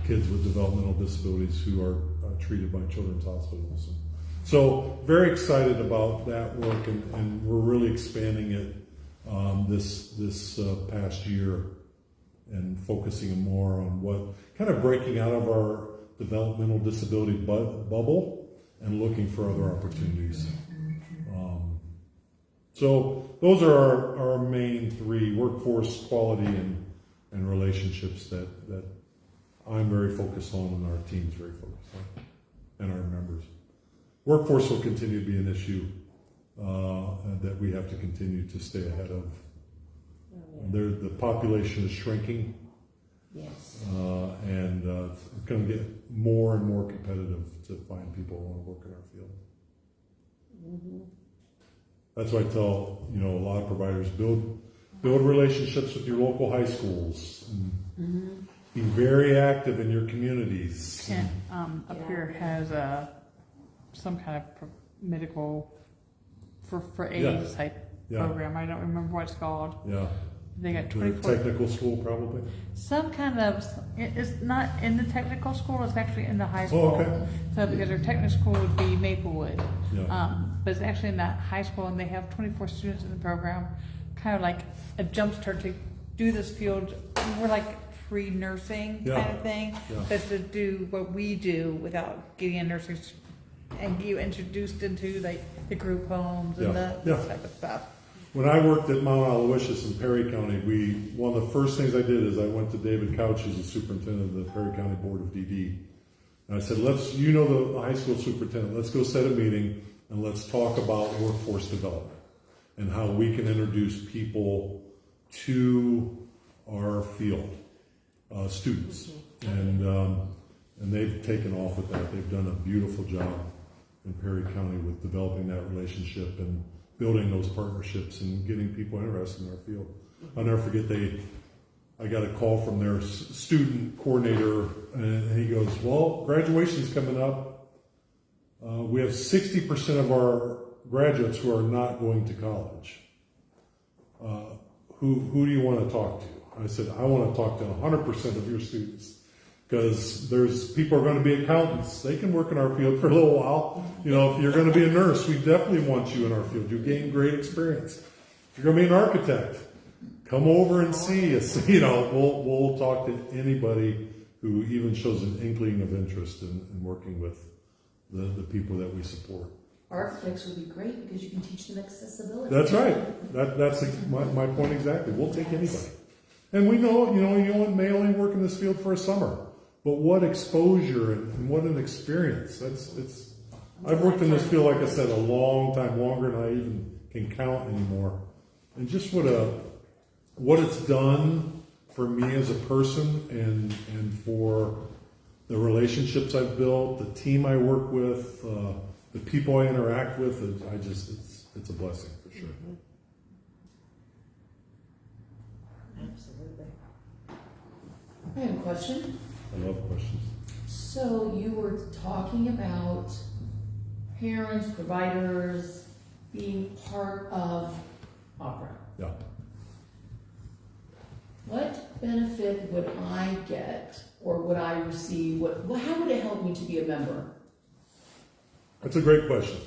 kids with developmental disabilities who are treated by children's hospitals. So very excited about that work, and we're really expanding it this past year and focusing more on what kind of breaking out of our developmental disability bubble and looking for other opportunities. So those are our main three: workforce, quality, and relationships that I'm very focused on, and our team's very focused on, and our members. Workforce will continue to be an issue that we have to continue to stay ahead of. The population is shrinking, Yes. and it's going to get more and more competitive to find people who want to work in our field. Mm-hmm. That's why I tell a lot of providers, build relationships with your local high schools. And be very active in your communities. Kent up here has some kind of medical for AIDS type program. I don't remember what it's called. Yeah. They got The 24. technical school, probably. Some kind of, it's not in the technical school, it's actually in the high school. Oh, okay. So because their technical school would be Maplewood. Yeah. But it's actually in that high school, and they have 24 students in the program, kind of like a jump start to do this field. We're like pre-nursing kind of thing, but to do what we do without getting a nursing and you introduced into like the group homes and this type of stuff. When I worked at Mount Aloysius in Perry County, one of the first things I did is I went to David Couch, who's the superintendent of the Perry County Board of DD. And I said, the high school superintendent, let's go set a meeting and let's talk about workforce development and how we can introduce people to our field, students. And they've taken off with that. They've done a beautiful job in Perry County with developing that relationship and building those partnerships and getting people interested in our field. I'll never forget, I got a call from their student coordinator, and he goes, well, graduation's coming up. We have 60% of our graduates who are not going to college. Who do you want to talk to? I said, I want to talk to 100% of your students. Because there's people are going to be accountants. They can work in our field for a little while. If you're going to be a nurse, we definitely want you in our field. You gain great experience. If you're going to be an architect, come over and see us. We'll talk to anybody who even shows an inkling of interest in working with the people that we support. Architects would be great because you can teach them accessibility. That's right. That's my point exactly. We'll take anybody. And we know, you may only work in this field for a summer. But what exposure and what an experience. I've worked in this field, like I said, a long time, longer than I even can count anymore. And just what it's done for me as a person and for the relationships I've built, the team I work with, the people I interact with, it's a blessing for sure. Absolutely. I have a question. I love questions. So you were talking about parents, providers being part of OPRA. Yeah. What benefit would I get or would I receive? How would it help me to be a member? That's a great question.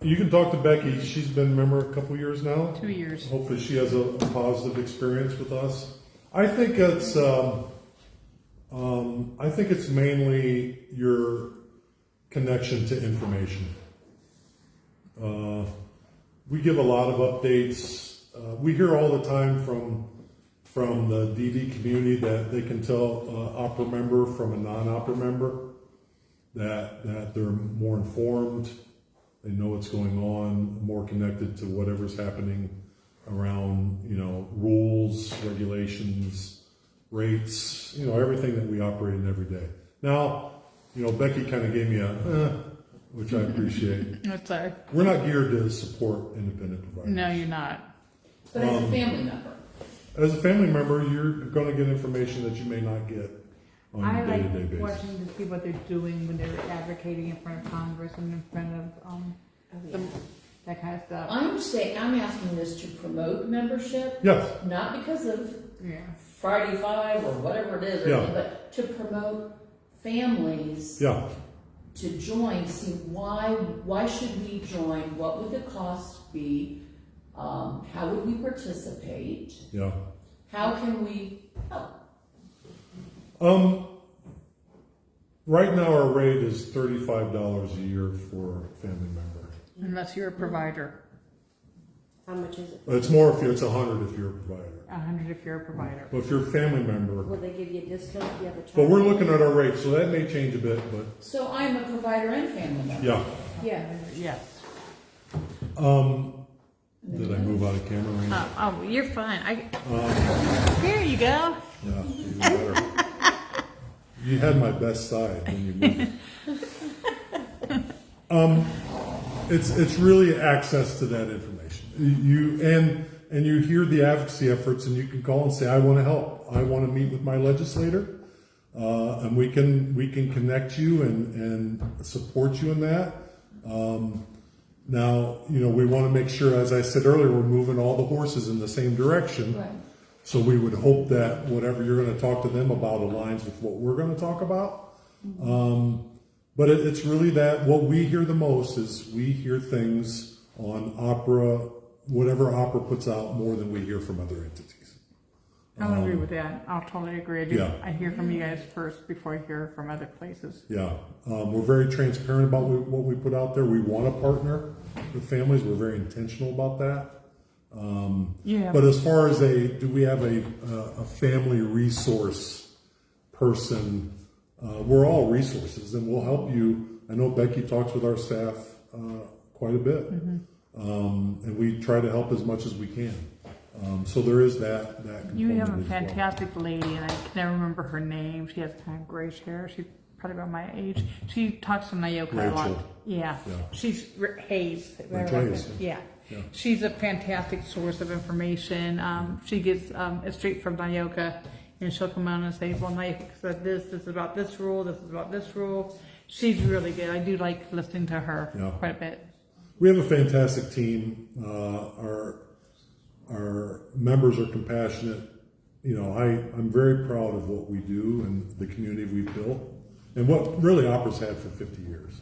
You can talk to Becky. She's been a member a couple years now. 2 years. Hopefully she has a positive experience with us. I think it's mainly your connection to information. We give a lot of updates. We hear all the time from the DD community that they can tell an opera member from a non-opera member that they're more informed, they know what's going on, more connected to whatever's happening around, rules, regulations, rates, everything that we operate in every day. Now, Becky kind of gave me which I appreciate. That's all right. We're not geared to support independent providers. No, you're not. But as a family member. As a family member, you're going to get information that you may not get on I a day-to-day like basis. watching to see what they're doing when they're advocating in front of Congress and in front of that kind of stuff. I'm asking this to promote membership, Yes. not because of Yeah. Friday 5 or whatever it is, but to promote families Yeah. to join, to see why should we join, what would the cost be, how would we participate, Yeah. how can we help? Right now our rate is $35 a year for a family member. unless you're a provider. How much is it? It's more if it's 100 if you're a provider. 100 if you're a provider. But if you're a family member, Will they give you a discount if you have a child? but we're looking at our rates, so that may change a bit, but So I'm a provider and family member. yeah. Yeah. Yes. Did I move out of camera range? Oh, you're fine. Here you go. Yeah, even better. You had my best side when you moved it. It's really access to that information. And you hear the advocacy efforts, and you can call and say, I want to help. I want to meet with my legislator, and we can connect you and support you in that. Now, we want to make sure, as I said earlier, we're moving all the horses in the same direction. Right. So we would hope that whatever you're going to talk to them about aligns with what we're going to talk about. But it's really that what we hear the most is we hear things on OPRA, whatever OPRA puts out, more than we hear from other entities. I'll agree with that. I'll totally agree. Yeah. I hear from you guys first before I hear from other places. Yeah, we're very transparent about what we put out there. We want to partner with families. We're very intentional about that. Yeah. But as far as do we have a family resource person? We're all resources, and we'll help you. I know Becky talks with our staff quite a bit, and we try to help as much as we can. So there is that component. You have a as well. fantastic lady, and I can never remember her name. She has kind of grayish hair. She's probably about my age. She talks to Nayoka a lot. Rachel. Yeah. Yeah. She's Hayes. Rachel Hayes, Yeah. Yeah. She's a fantastic source of information. She gets it straight from Nayoka, and she'll come on and say, well, Nayoka said this is about this rule, this is about this rule. She's really good. I do like listening to her quite a bit. We have a fantastic team. Our members are compassionate. I'm very proud of what we do and the community we've built, and what really OPRA's had for 50 years.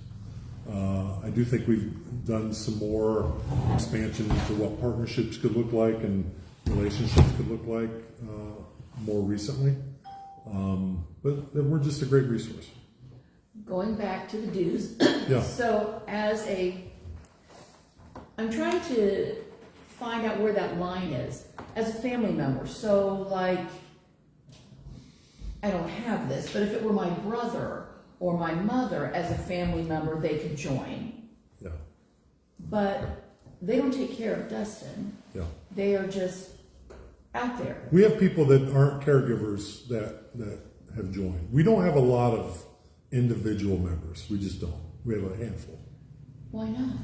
I do think we've done some more expansion into what partnerships could look like and relationships could look like more recently. But we're just a great resource. Going back to the dues. Yeah. So I'm trying to find out where that line is as a family member. So I don't have this, but if it were my brother or my mother as a family member, they could join. Yeah. But they don't take care of Dustin. Yeah. They are just out there. We have people that aren't caregivers that have joined. We don't have a lot of individual members. We just don't. We have a handful. Why not?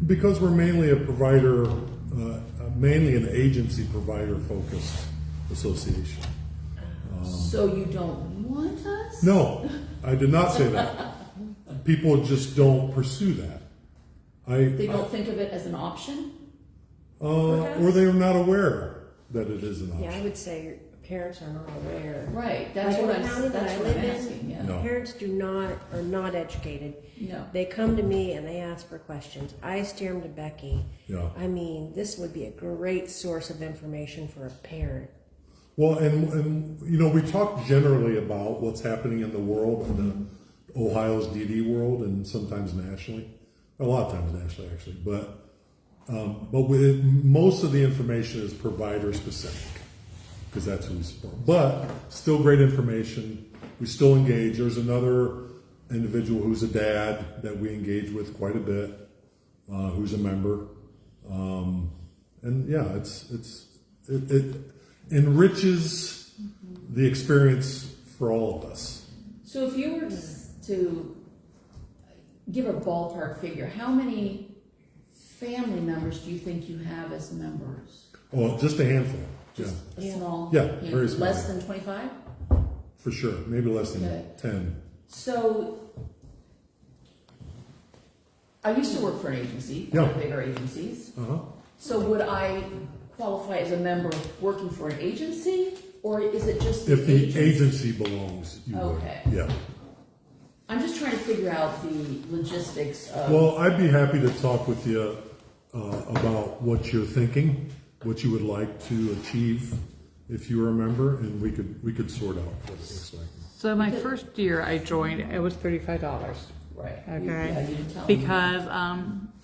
Because we're mainly a provider, mainly an agency provider focused association. So you don't want us? No, I did not say that. People just don't pursue that. They don't think of it as an option? Or they're not aware that it is an option. Yeah, I would say parents are not aware. Right, that's Like what in the county that I I'm live in, asking, yeah. No. Parents are not educated. No. They come to me and they ask for questions. I steer them to Becky. Yeah. I mean, this would be a great source of information for a parent. Well, and we talk generally about what's happening in the world, in the Ohio's DD world, and sometimes nationally, a lot of times nationally actually. But most of the information is provider specific because that's who we support. But still great information. We still engage. There's another individual who's a dad that we engage with quite a bit, who's a member, and yeah, it enriches the experience for all of us. So if you were to give a ballpark figure, how many family members do you think you have as members? Oh, just a handful. Just a small? Yeah, handful? very small. Less than 25? For sure, maybe less than Okay. 10. So I used to work for an agency, one of the bigger agencies. Uh-huh. So would I qualify as a member working for an agency, or is it just If the agency belongs, you Okay. would. Yeah. I'm just trying to figure out the logistics of. Well, I'd be happy to talk with you about what you're thinking, what you would like to achieve if you were a member, and we could sort out what it looks like. So my first year I joined, it was $35. Right. Okay. Yeah, you didn't tell me. Because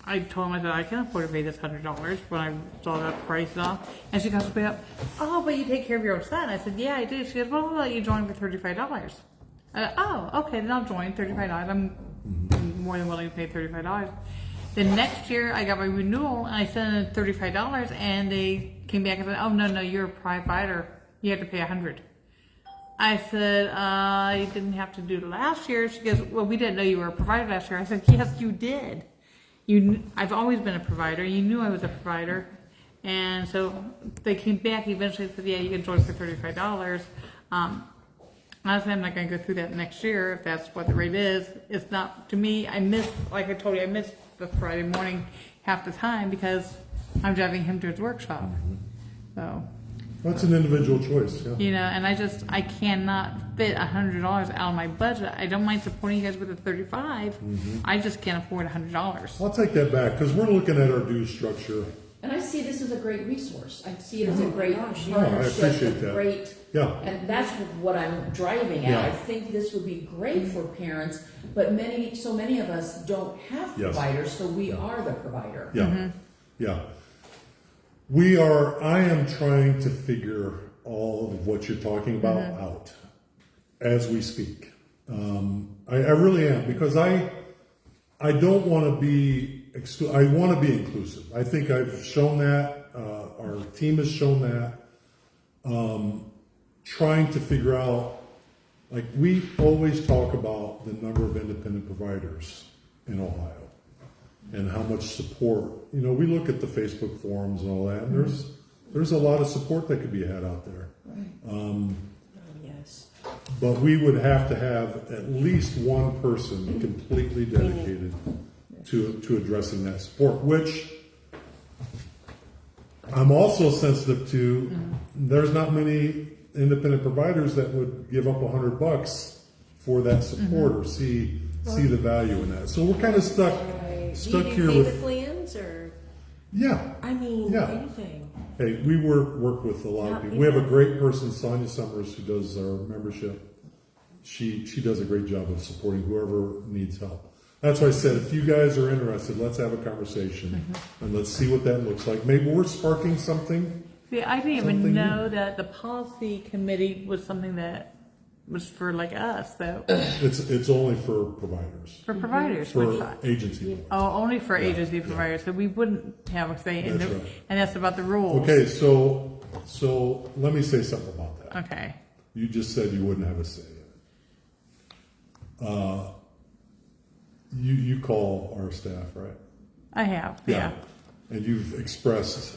I told him, I said, I can't afford to pay this $100 when I saw that price off. And she goes to pay up, oh, but you take care of your own son. I said, yeah, I do. She goes, well, I'll let you join for $35. Oh, okay, then I'll join $35. I'm more than willing to pay $35. Then next year, I got my renewal, and I sent in $35, and they came back and said, oh, no, you're a provider. You have to pay $100. I said, I didn't have to do it last year. She goes, well, we didn't know you were a provider last year. I said, yes, you did. I've always been a provider. You knew I was a provider. And so they came back eventually and said, yeah, you can join for $35. Honestly, I'm not going to go through that next year if that's what the rate is. It's not, to me, like I told you, I missed the Friday morning half the time because I'm driving him to his workshop. So. That's an individual choice, yeah. You know, and I cannot fit $100 out of my budget. I don't mind supporting you guys with a $35. I just can't afford $100. I'll take that back, because we're looking at our due structure. And I see this as a great resource. I see it as a great I partnership, appreciate that. great, Yeah. and that's what I'm driving at. Yeah. I think this would be great for parents, but so many of us don't have Yes. providers, so we are the provider. Yeah, yeah. I am trying to figure all of what you're talking about out as we speak. I really am, because I don't want to be, I want to be inclusive. I think I've shown that, our team has shown that. Trying to figure out, like, we always talk about the number of independent providers in Ohio and how much support. You know, we look at the Facebook forums and all that, and there's a lot of support that could be had out there. Yes. But we would have to have at least one person completely dedicated to addressing that support, which I'm also sensitive to. There's not many independent providers that would give up $100 for that support or see the value in that. So we're kind of stuck Do you here do with, payment plans or? yeah. I mean, Yeah. anything. Hey, we work with a lot of people. We have a great person, Sonia Summers, who does our membership. She does a great job of supporting whoever needs help. That's why I said, if you guys are interested, let's have a conversation and let's see what that looks like. Maybe we're sparking something. See, I didn't Something even know that the policy committee was something that was for like us, though. It's only for providers, For providers. for which agency. Oh, only for agency providers, so we wouldn't have a say in That's the, right. and that's about the rules. Okay, so let me say something about that. Okay. You just said you wouldn't have a say in it. You call our staff, right? I have, yeah. And you've expressed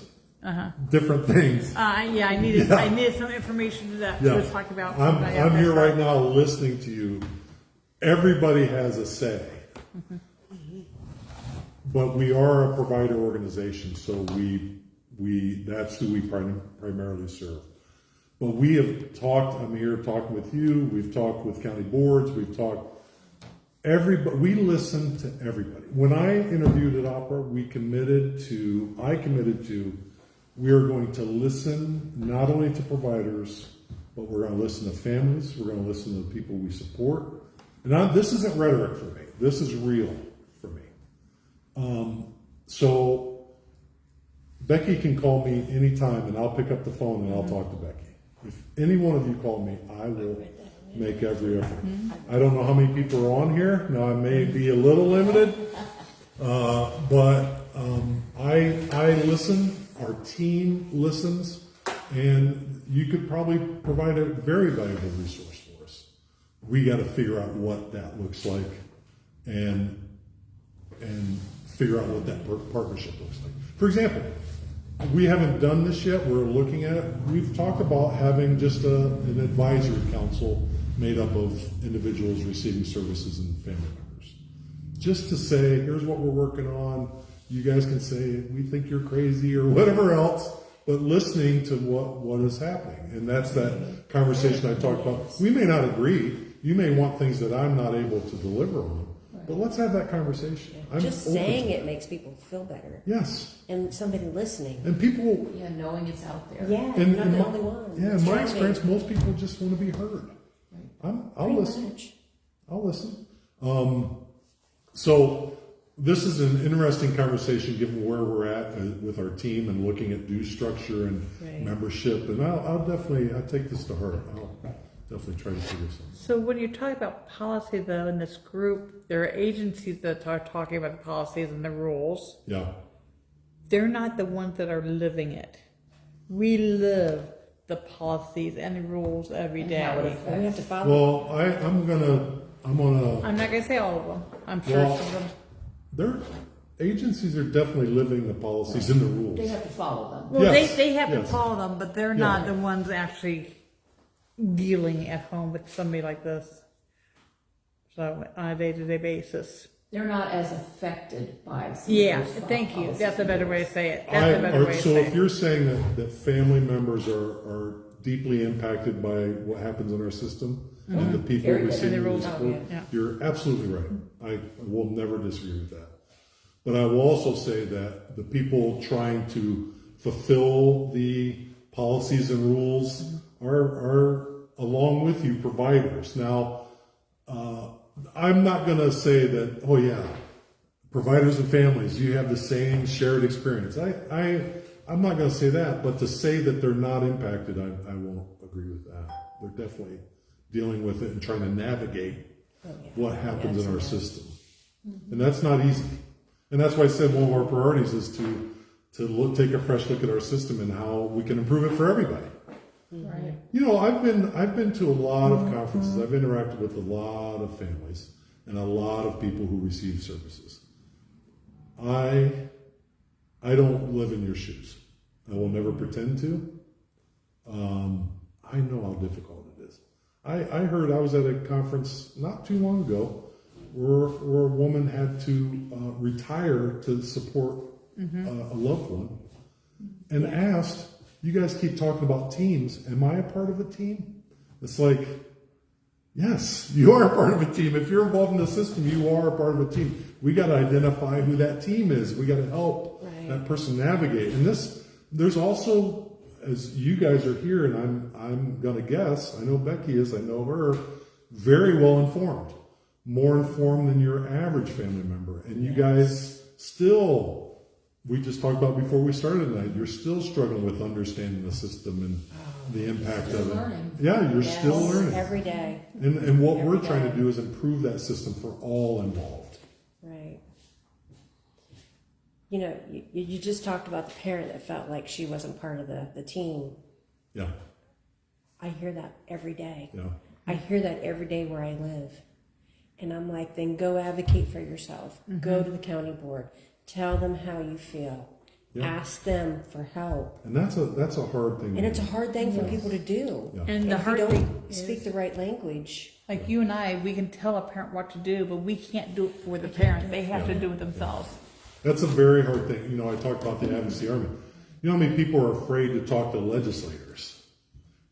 different things. Yeah, I needed some information to talk about. I'm here right now listening to you. Everybody has a say. But we are a provider organization, so that's who we primarily serve. But we have talked, I'm here talking with you, we've talked with county boards, we've talked, we listen to everybody. When I interviewed at OPRA, I committed to, we are going to listen not only to providers, but we're going to listen to families, we're going to listen to the people we support. And this isn't rhetoric for me, this is real for me. So Becky can call me anytime and I'll pick up the phone and I'll talk to Becky. If any one of you call me, I will make every effort. I don't know how many people are on here. Now I may be a little limited, but I listen. Our team listens, and you could probably provide a very valuable resource for us. We got to figure out what that looks like, and figure out what that partnership looks like. For example, we haven't done this yet. We're looking at it. We've talked about having just an advisory council made up of individuals receiving services and family members. Just to say, here's what we're working on. You guys can say, we think you're crazy or whatever else, but listening to what is happening. And that's that conversation I talked about. We may not agree. You may want things that I'm not able to deliver on. But let's have that conversation. I'm Just open saying to it makes people feel better. Yes. And somebody listening. And people, Yeah, knowing it's out there. Yeah, and, you're not the only one. yeah, in It's my trending. experience, most people just want to be heard. I'll Pretty listen. much. I'll listen. So this is an interesting conversation given where we're at with our team and looking at due structure and Right. membership. And I'll take this to heart. I'll definitely try to figure something. So when you talk about policy though, in this group, there are agencies that are talking about the policies and the rules. Yeah. They're not the ones that are living it. We live the policies and the rules every And day. how it And we have to follow. Well, I'm gonna. I'm not gonna say all of them. I'm sure Well, some of them. Their agencies are definitely living the policies and the rules. They have to follow them. Well, Yes, they have to yes. follow them, but they're Yeah. not the ones actually dealing at home with somebody like this. So on a day-to-day basis. They're not as affected by some Yeah, of those thank you. policies That's a and better way to rules. say it. That's a better way to So say if it. you're saying that family members are deeply impacted by what happens in our system and the people Very good. receiving And the the rules. support, Yeah. you're absolutely right. I will never disagree with that. But I will also say that the people trying to fulfill the policies and rules are along with you providers. Now, I'm not going to say that, oh yeah, providers and families, you have the same shared experience. I'm not going to say that, but to say that they're not impacted, I won't agree with that. They're definitely dealing with it and trying to navigate what happens in our system. And that's not easy. And that's why I said one of our priorities is to take a fresh look at our system and how we can improve it for everybody. Right. You know, I've been to a lot of conferences. I've interacted with a lot of families and a lot of people who receive services. I don't live in your shoes. I will never pretend to. I know how difficult it is. I heard, I was at a conference not too long ago where a woman had to retire to support a loved one and asked, you guys keep talking about teams. Am I a part of a team? It's like, yes, you are a part of a team. If you're involved in the system, you are a part of a team. We got to identify who that team is. We got to help that person navigate. And there's also, as you guys are here, and I'm going to guess, I know Becky is, I know her, very well informed. More informed than your average family member. And you guys still, we just talked about before we started tonight, you're still struggling with understanding the system and the impact of it. Learning. Yeah, you're still learning. Every day. And what Every we're trying day. to do is improve that system for all involved. Right. You know, you just talked about the parent that felt like she wasn't part of the team. Yeah, I hear that every day. yeah. I hear that every day where I live. And I'm like, then go advocate for yourself. Go to the county board. Tell them how you feel. Yeah. Ask them for help. And that's a hard thing. And it's a hard thing for people to do. Yeah. And And the if you hard don't thing speak is, the right language. like you and I, we can tell a parent what to do, but we can't do it for the parent. They have to do it themselves. That's a very hard thing. You know, I talked about the advocacy army. You know how many people are afraid to talk to legislators,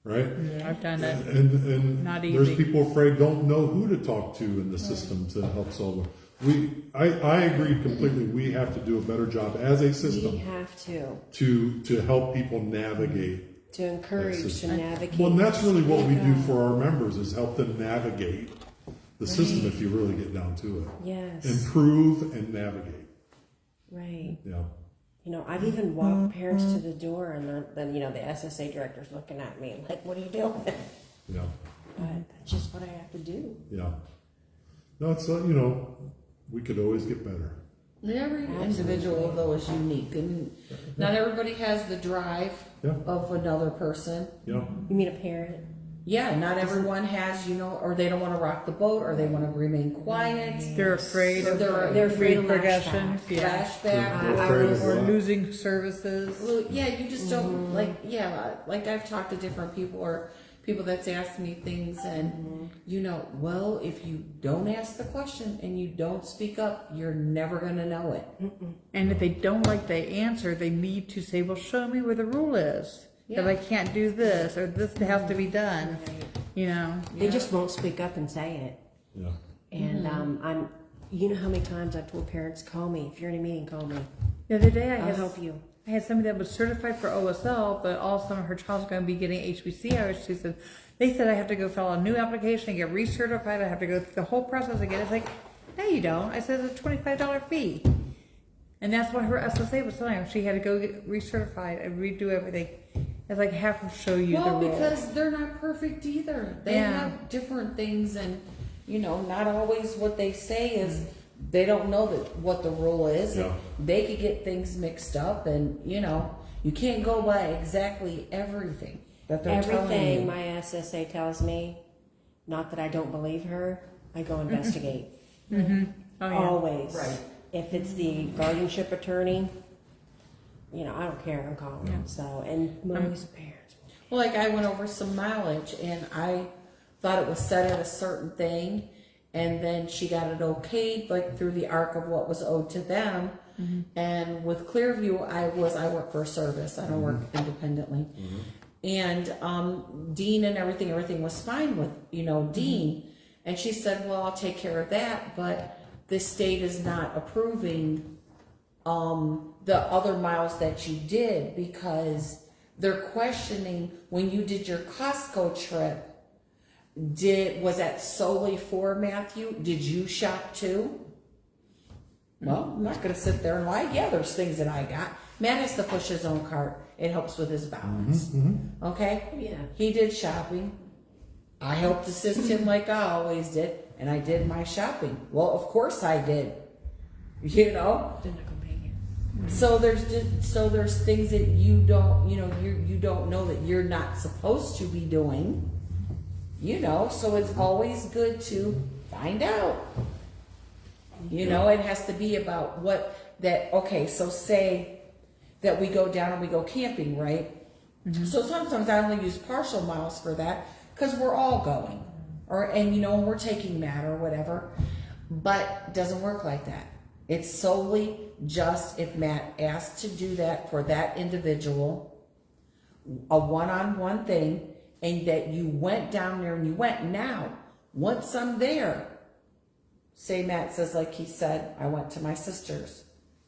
right? I've done it. And Not there's easy. people afraid don't know who to talk to in the system to help solve it. I agree completely. We have to do a better job as a We system have to help people navigate. to encourage, to system. navigate. Well, and that's really what we do Speak up. for our members is help them navigate the system if you really get down to it. Yes. Improve and navigate. Right. Yeah. You know, I've even walked parents to the door, and then you know the SSA director's looking at me like, "What are you doing?" Yeah. But that's just what I have to do. Yeah. No, it's you know, we could always get better. Every individual though is unique, and not everybody has the drive Yeah. of another person. Yeah. You mean a parent? Yeah, not everyone has, or they don't want to rock the boat, or they want to remain quiet. They're afraid of They're afraid of repercussions, lashback. yeah, Flashback. They're I afraid was- of or what? losing services. Well, yeah, you just don't like I've talked to different people or people that's asked me things, and well, if you don't ask the question and you don't speak up, you're never gonna know it. And if they don't like the answer, they need to say, well, show me where the rule is. That I can't do this, or this has to be done, you know. They just won't speak up and say it. Yeah. And I'm. You know how many times I've told parents, "Call me if you're in a meeting. Call me. The other day I'll help you." I had somebody that was certified for OSL, but all of a sudden her child's going to be getting HBC hours. She said, they said I have to go fill out a new application and get recertified. I have to go through the whole process again. It's like, No, you don't. I said it's a $25 fee. And that's why her SSA was telling her she had to go get recertified and redo everything. It's like have them show you the Well, rules. because they're not perfect either. They Yeah. have different things, and not always what they say is. They don't know what the rule is. Yeah. They could get things mixed up, and you can't go by exactly everything that they're telling Everything you. my SSA tells me, not that I don't believe her, I go investigate. Oh, yeah. Always. Right. If it's the guardianship attorney, I don't care, I'm calling them. So, and most parents. Well, like I went over some mileage, and I thought it was set at a certain thing, and then she got it okayed, like through the arc of what was owed to them. And with Clearview, I work for a service. I don't work independently. And Dean and everything was fine with Dean. And she said, "Well, I'll take care of that, but the state is not approving the other miles that you did because they're questioning when you did your Costco trip. Was that solely for Matthew? Did you shop too?" Well, I'm not going to sit there and lie. Yeah, there's things that I got. Matt has to push his own cart. It helps with his balance. Okay? Yeah. He did shopping. I helped assist him like I always did, and I did my shopping. Well, of course I did. They're not going to pay you. So there's things that you don't know that you're not supposed to be doing. So it's always good to find out. It has to be about so say that we go down and we go camping, right? So sometimes I only use partial miles for that because we're all going and we're taking Matt or whatever, but it doesn't work like that. It's solely just if Matt asked to do that for that individual, a one-on-one thing, and that you went down there and you went. Now, once I'm there, say Matt says, like he said, I went to my sister's.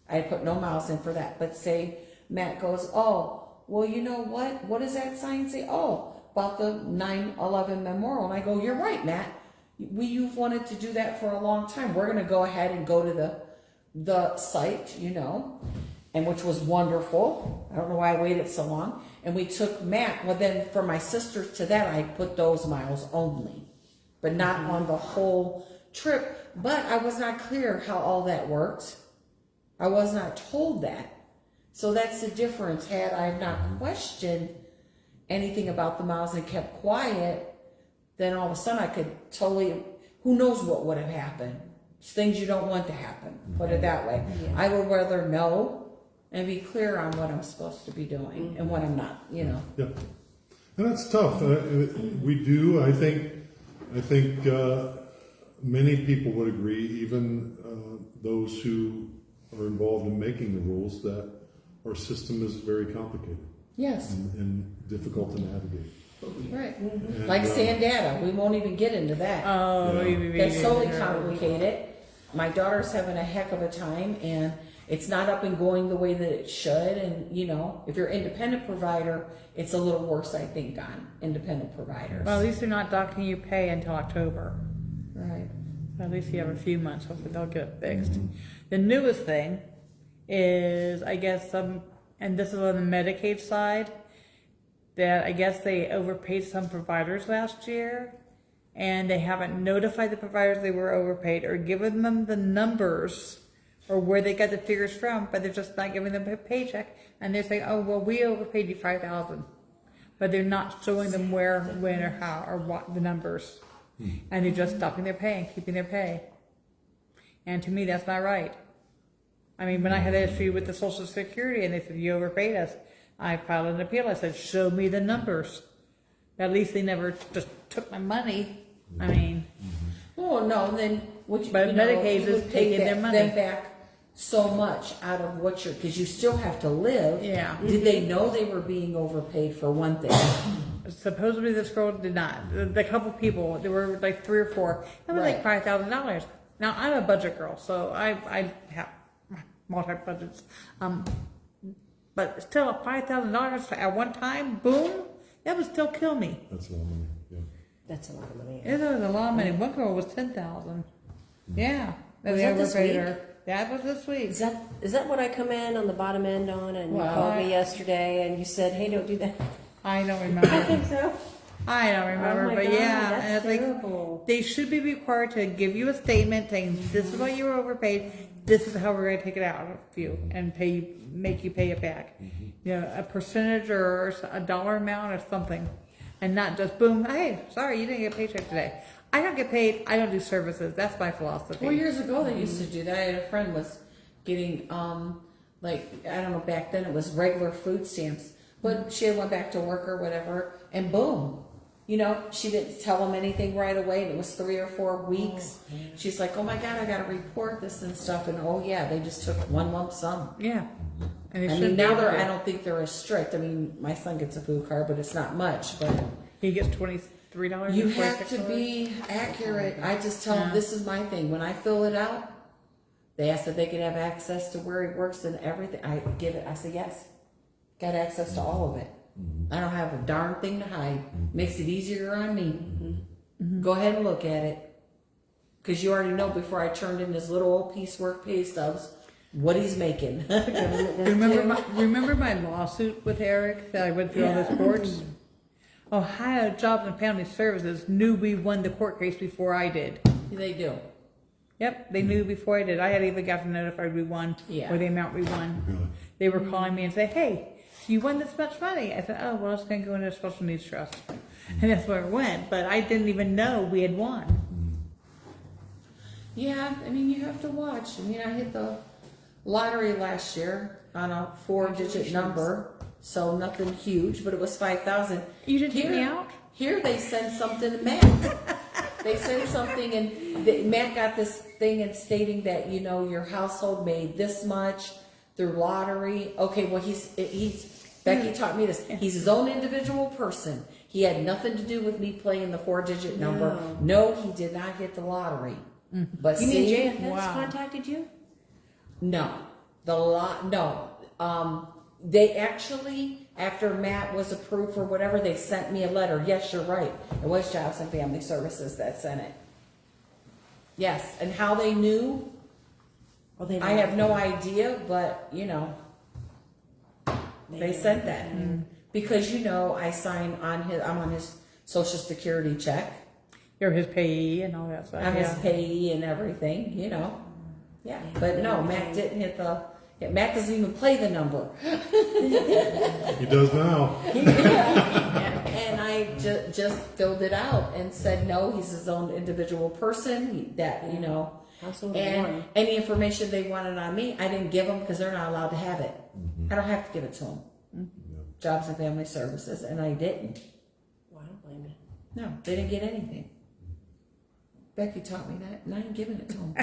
I put no miles in for that. But say Matt goes, "Oh, well, you know what? What does that sign say? Oh, about the 9/11 memorial." And I go, "You're right, Matt. You've wanted to do that for a long time. We're going to go ahead and go to the site, and which was wonderful. I don't know why I waited so long. And we took Matt. Well, then for my sister to that, I put those miles only, but not on the whole trip. But I was not clear how all that worked. I was not told that. So that's the difference. Had I not questioned anything about the miles and kept quiet, then all of a sudden I could totally, who knows what would have happened. It's things you don't want to happen, put it that way. Yeah. I would rather know and be clear on what I'm supposed to be doing and what I'm not, Yeah, and that's tough. We do. I think many people would agree, even those who are involved in making the rules, that our system is very complicated Yes, and difficult to navigate. right. And, Like Sandata, we won't even get into that. Oh, Yeah. That's totally complicated. My daughter's having a heck of a time, and it's not up and going the way that it should. And if you're an independent provider, it's a little worse, I think, on independent providers. Well, at least they're not docking you pay until October. Right. At least you have a few months. Hopefully they'll get it fixed. The newest thing is, I guess, and this is on the Medicaid side, that I guess they overpaid some providers last year, and they haven't notified the providers they were overpaid or given them the numbers or where they got the figures from, but they're just not giving them a paycheck, and they're saying, "Oh, well, we overpaid you $5,000," but they're not showing them where, when, or how, or what the numbers, and they're just stopping their pay and keeping their pay. And to me, that's not right. I mean, when I had an issue with the Social Security and they said, "You overpaid us," I filed an appeal. I said, "Show me the numbers." At least they never just took my money. I mean, Oh no, then what? But Medicaid you is would taking take their that- money. them back so much out of what because you still have to live. Yeah. Did they know they were being overpaid for one thing? supposedly this girl did not. The couple people, there were like 3 or 4. It was like $5,000. Now I'm a budget girl, so I have multi budgets. But still, $5,000 at one time, boom, that would still kill me. That's a lot of money. Yeah. That's a lot of money. It was a lot of money. One girl was $10,000. Yeah. That Was they that this overpaid week? her. That was this week. Is that what I come in on the bottom end on? And Well, you called me yesterday and you said, "Hey, don't do that." I don't I remember. think so. I don't remember, Oh my but God, yeah, that's and it's like terrible. they should be required to give you a statement saying this is what you were overpaid. This is how we're going to take it out of you and make you pay it back. You know, a percentage or a dollar amount or something, and not just boom. Hey, sorry, you didn't get a paycheck today. I don't get paid. I don't do services. That's my philosophy. Well, years ago they used to do that. I had a friend was getting like I don't know, back then it was regular food stamps, but she had went back to work or whatever, and boom, you know, she didn't tell them anything right away, and it was 3 or 4 weeks. She's like, "Oh my God, I got to report this and stuff," and oh yeah, they just took one lump sum. Yeah. And I mean, now I don't think they're as strict. I mean, my son gets a food card, but it's not much. But he gets $23. you have to be accurate. I just tell him this is my thing. When I fill it out, they ask if they could have access to where he works and everything. I give it. I say yes. Got access to all of it. I don't have a darn thing to hide. Makes it easier on me. Go ahead and look at it, because you already know before I turned in his little old piecework pay stubs what he's making. Remember my lawsuit with Eric that I went through all those courts? Ohio Jobs and Family Services knew we won the court case before I did. They do. Yep, they knew before I did. I had even gotten notified we won, or the amount we won. They were calling me and say, "Hey, you won this much money." I said, "Oh, well, it's going to go into a special needs trust." And that's where it went. But I didn't even know we had won. Yeah, I mean, you have to watch. I mean, I hit the lottery last year on a 4-digit number, so nothing huge, but it was 5,000. You didn't take me out? Here they sent something to Matt. They sent something, and Matt got this thing and stating that, you know, your household made this much through lottery. Okay, well, he's Becky taught me this. He's his own individual person. He had nothing to do with me playing the 4-digit number. No, he did not get the lottery. But You mean JFS Wow. contacted you? No, they actually, after Matt was approved for whatever, they sent me a letter. Yes, you're right. It was Jobs and Family Services that sent it. Yes, and how they knew, Well, they I have no idea, but you know, they sent that because you know I'm on his Social Security check. You're his payee and all that stuff. I'm his payee and everything, you know. Yeah, but no, Matt didn't hit Matt doesn't even play the number. He does now. And I just filled it out and said, no, he's his own individual person, you know. Household And one. any information they wanted on me, I didn't give them because they're not allowed to have it. I don't have to give it to them. Jobs and Family Services, and I didn't. Well, I don't blame you. No, they didn't get anything. Becky taught me that, and I ain't giving it to them.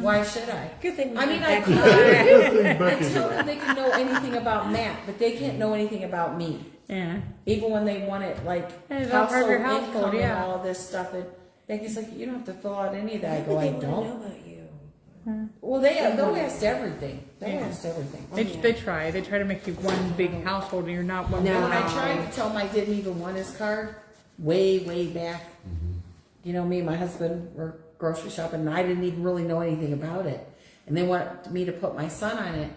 Why should I? Good thing. I mean, I Good thing Becky tell them they can know anything about Matt, but they can't know anything about me. Yeah. Even when they want it, like Yeah, it's all part of household your household, income and yeah. all of this stuff, and Becky's like, you don't have to fill out any of that. I go, I They want to know don't. about you. Well, they'll ask everything. They'll ask everything. They try. They try to make you one big household and you're not one. No. And when I tried to tell them I didn't even want his card, way back, you know, me and my husband were grocery shopping, and I didn't even really know anything about it. And they wanted me to put my son on it,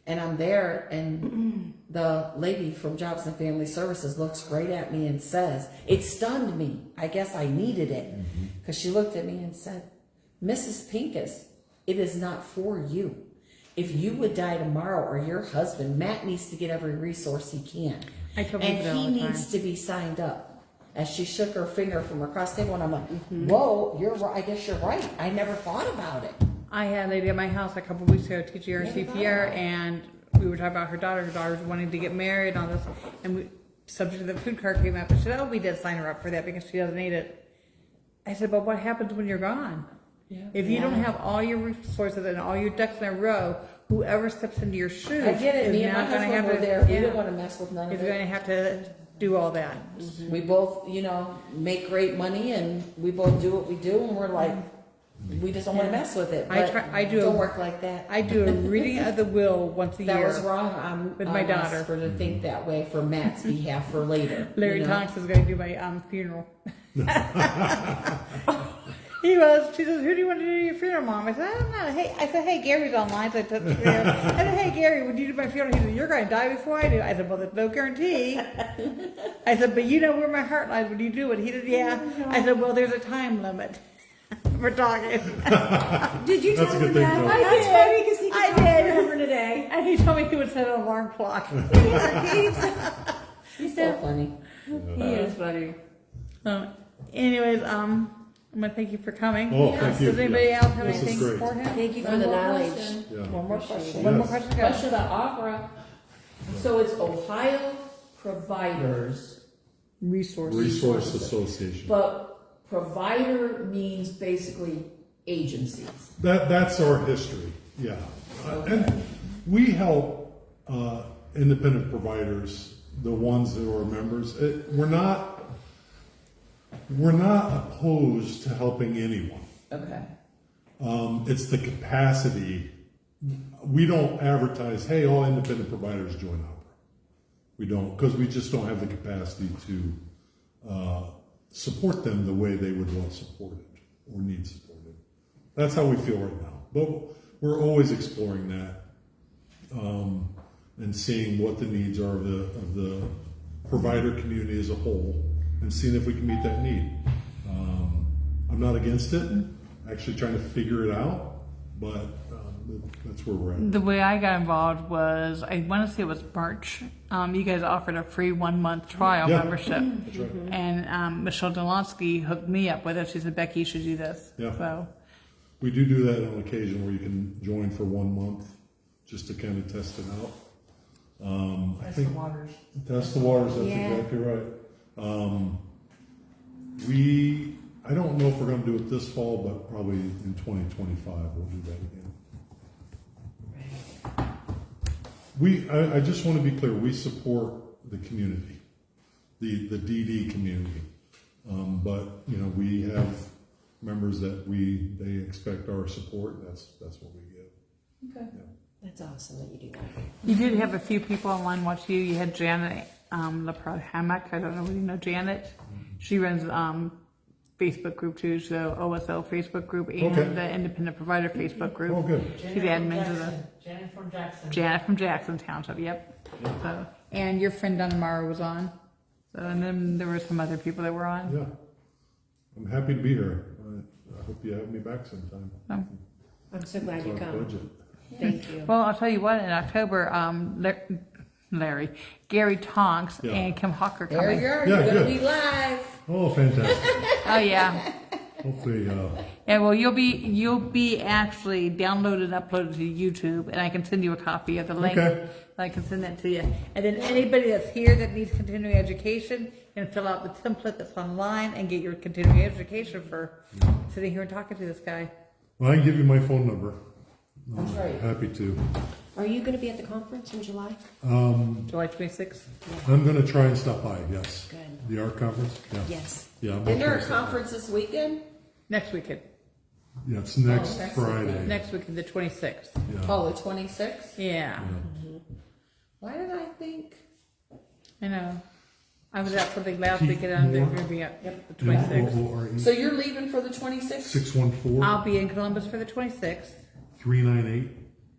and I'm there, and the lady from Jobs and Family Services looks right at me and says, it stunned me. I guess I needed it. Because she looked at me and said, Mrs. Pincus, it is not for you. If you would die tomorrow, or your husband, Matt needs to get every resource he can. I tell people that And all he the time. needs to be signed up. As she shook her finger from across the table, and I'm like, whoa, you're right. I guess you're right. I never thought about it. I had a lady at my house a couple weeks ago teaching her CPR, and we were talking about her daughter. Her daughter's wanting to get married and all this, and subject of the food card came up, and she said, "Oh, we did sign her up for that because she doesn't need it." I said, "But what happens when you're gone? If you don't have all your resources and all your ducks in a row, whoever steps into your shoes I get it. is Me and my not going to husband have were to. there. We Yeah, didn't want to mess with none of is going it. to have to do all that. We both, you know, make great money, and we both do what we do, and we're like, we just don't want to mess with it. I But try- I do don't a- work like that. I do a reading of the will once a That year. was wrong. I'm with my on us daughter. for to think that way for Matt's behalf for later. Larry you know? Tonks is going to do my funeral. He was. She says, "Who do you want to do your funeral, Mom?" I said, "I don't know." Hey, Gary's online, so I took the video. I said, "Hey, Gary, would you do my funeral?" He said, "You're going to die before I do." I said, "Well, there's no guarantee." I said, "But you know where my heart lies when you do it." He said, "Yeah." I said, "Well, there's a time limit." We're talking. Did you That's tell a good him thing that? to know. That's funny because he I can talk did. forever today. And he told me he would set an alarm clock. He's so funny. He is funny. Anyways, I'm gonna thank you for coming. Oh, thank you. Does anybody Yeah. else have This is anything great. for him? Thank you for One the more knowledge. question. Yeah. One more question. Yes. One more question. Go. Question about opera. So it's Ohio Providers, Resource Association. but provider means basically agencies. That's our history, yeah. And we help independent providers, the ones that are members. We're not opposed to helping anyone. Okay. It's the capacity. We don't advertise, hey, all independent providers join opera. We don't, because we just don't have the capacity to support them the way they would want supported or need supported. That's how we feel right now. But we're always exploring that and seeing what the needs are of the provider community as a whole and seeing if we can meet that need. I'm not against it. Actually trying to figure it out, but that's where we're at. The way I got involved was, I want to say it was March. You guys offered a free 1-month trial Yeah. membership. That's right. And Michelle Delonsky hooked me up with it. She said, "Becky, you should do this." Yeah. So, We do that on occasion where you can join for 1 month just to kind of test it out. I think test the waters. That's Yeah. exactly right. I don't know if we're going to do it this fall, but probably in 2025 we'll do that again. I just want to be clear. We support the community, the DD community, but we have members that they expect our support. That's what we give. Okay. Yeah. That's awesome that you do that. you did have a few people online watch you. You had Janet LaPrade Hammock. I don't know whether you know Janet. She runs Facebook group too, so OSL Facebook group and Okay. the Independent Provider Facebook group. Oh, good. She's admin to the Janet from Jackson Township. Yep. So, and your friend Donna Mara was on. So, and then there were some other people that were on. Yeah, I'm happy to be here. I hope you have me back sometime. So, I'm so glad you Talk come. budget. Thank you. well, I'll tell you what. In October, Gary Tonks Yeah. and Kim Hawker There coming. you are. Yeah, You're gonna good. be live. Oh, fantastic. Oh yeah. Hopefully, Yeah, well, you'll be actually downloaded and uploaded to YouTube, and I can send you a copy of the link. Okay. I can send that to you. And then anybody that's here that needs continuing education can fill out the template that's online and get your continuing education for sitting here and talking to this guy. well, I can give you my phone number. That's right. Happy to. Are you going to be at the conference in July? July 26th. I'm going to try and stop by. Yes. Good. The art conference. Yeah. Yes. Yeah. I'm Isn't there gonna a try and stop by. conference this weekend? Next weekend. Yeah, it's next next Friday. Next weekend, the 26th. Yeah. Oh, the 26th? Yeah. Why did I think? I know. I was at something last Pete weekend, and they're Moore? going to be at the 26th. M-O-O-R-E. So you're leaving for the 26th? 614 I'll be in Columbus for the 26th. 398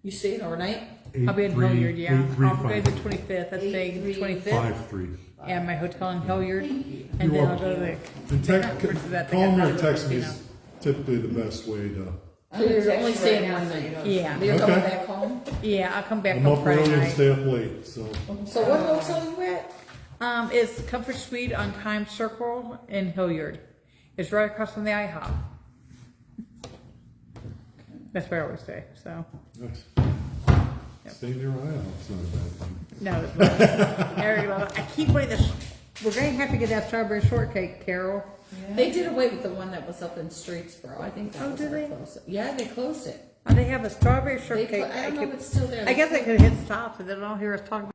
You staying overnight? I'll be in Hilliard, yeah. I'll be the 8353 25th. That's staying the 25th. 53. And my hotel in Hilliard. And You're then I'll welcome. go to the And conference that they call me got or done text me with, is typically the best way to. So you're only staying one night? Yeah. You're coming Okay. back home? Yeah, I'll come back I'm on up Friday early and night. stay up late, so. So what hotel you at? It's Comfort Suite on Times Circle in Hilliard. It's right across from the IHOP. That's where I always stay, so. Nice. Stay near my house, it's not a bad thing. No, it's not. There you go. I keep waiting this. We're going to have to get that strawberry shortcake, Carol. They did away with the one that was up in Streetsboro. I think that Oh, was did our they? closest. Yeah, they closed it. They have a strawberry They shortcake. I don't know if it's still there. I guess I could hit stop so they don't hear us talking.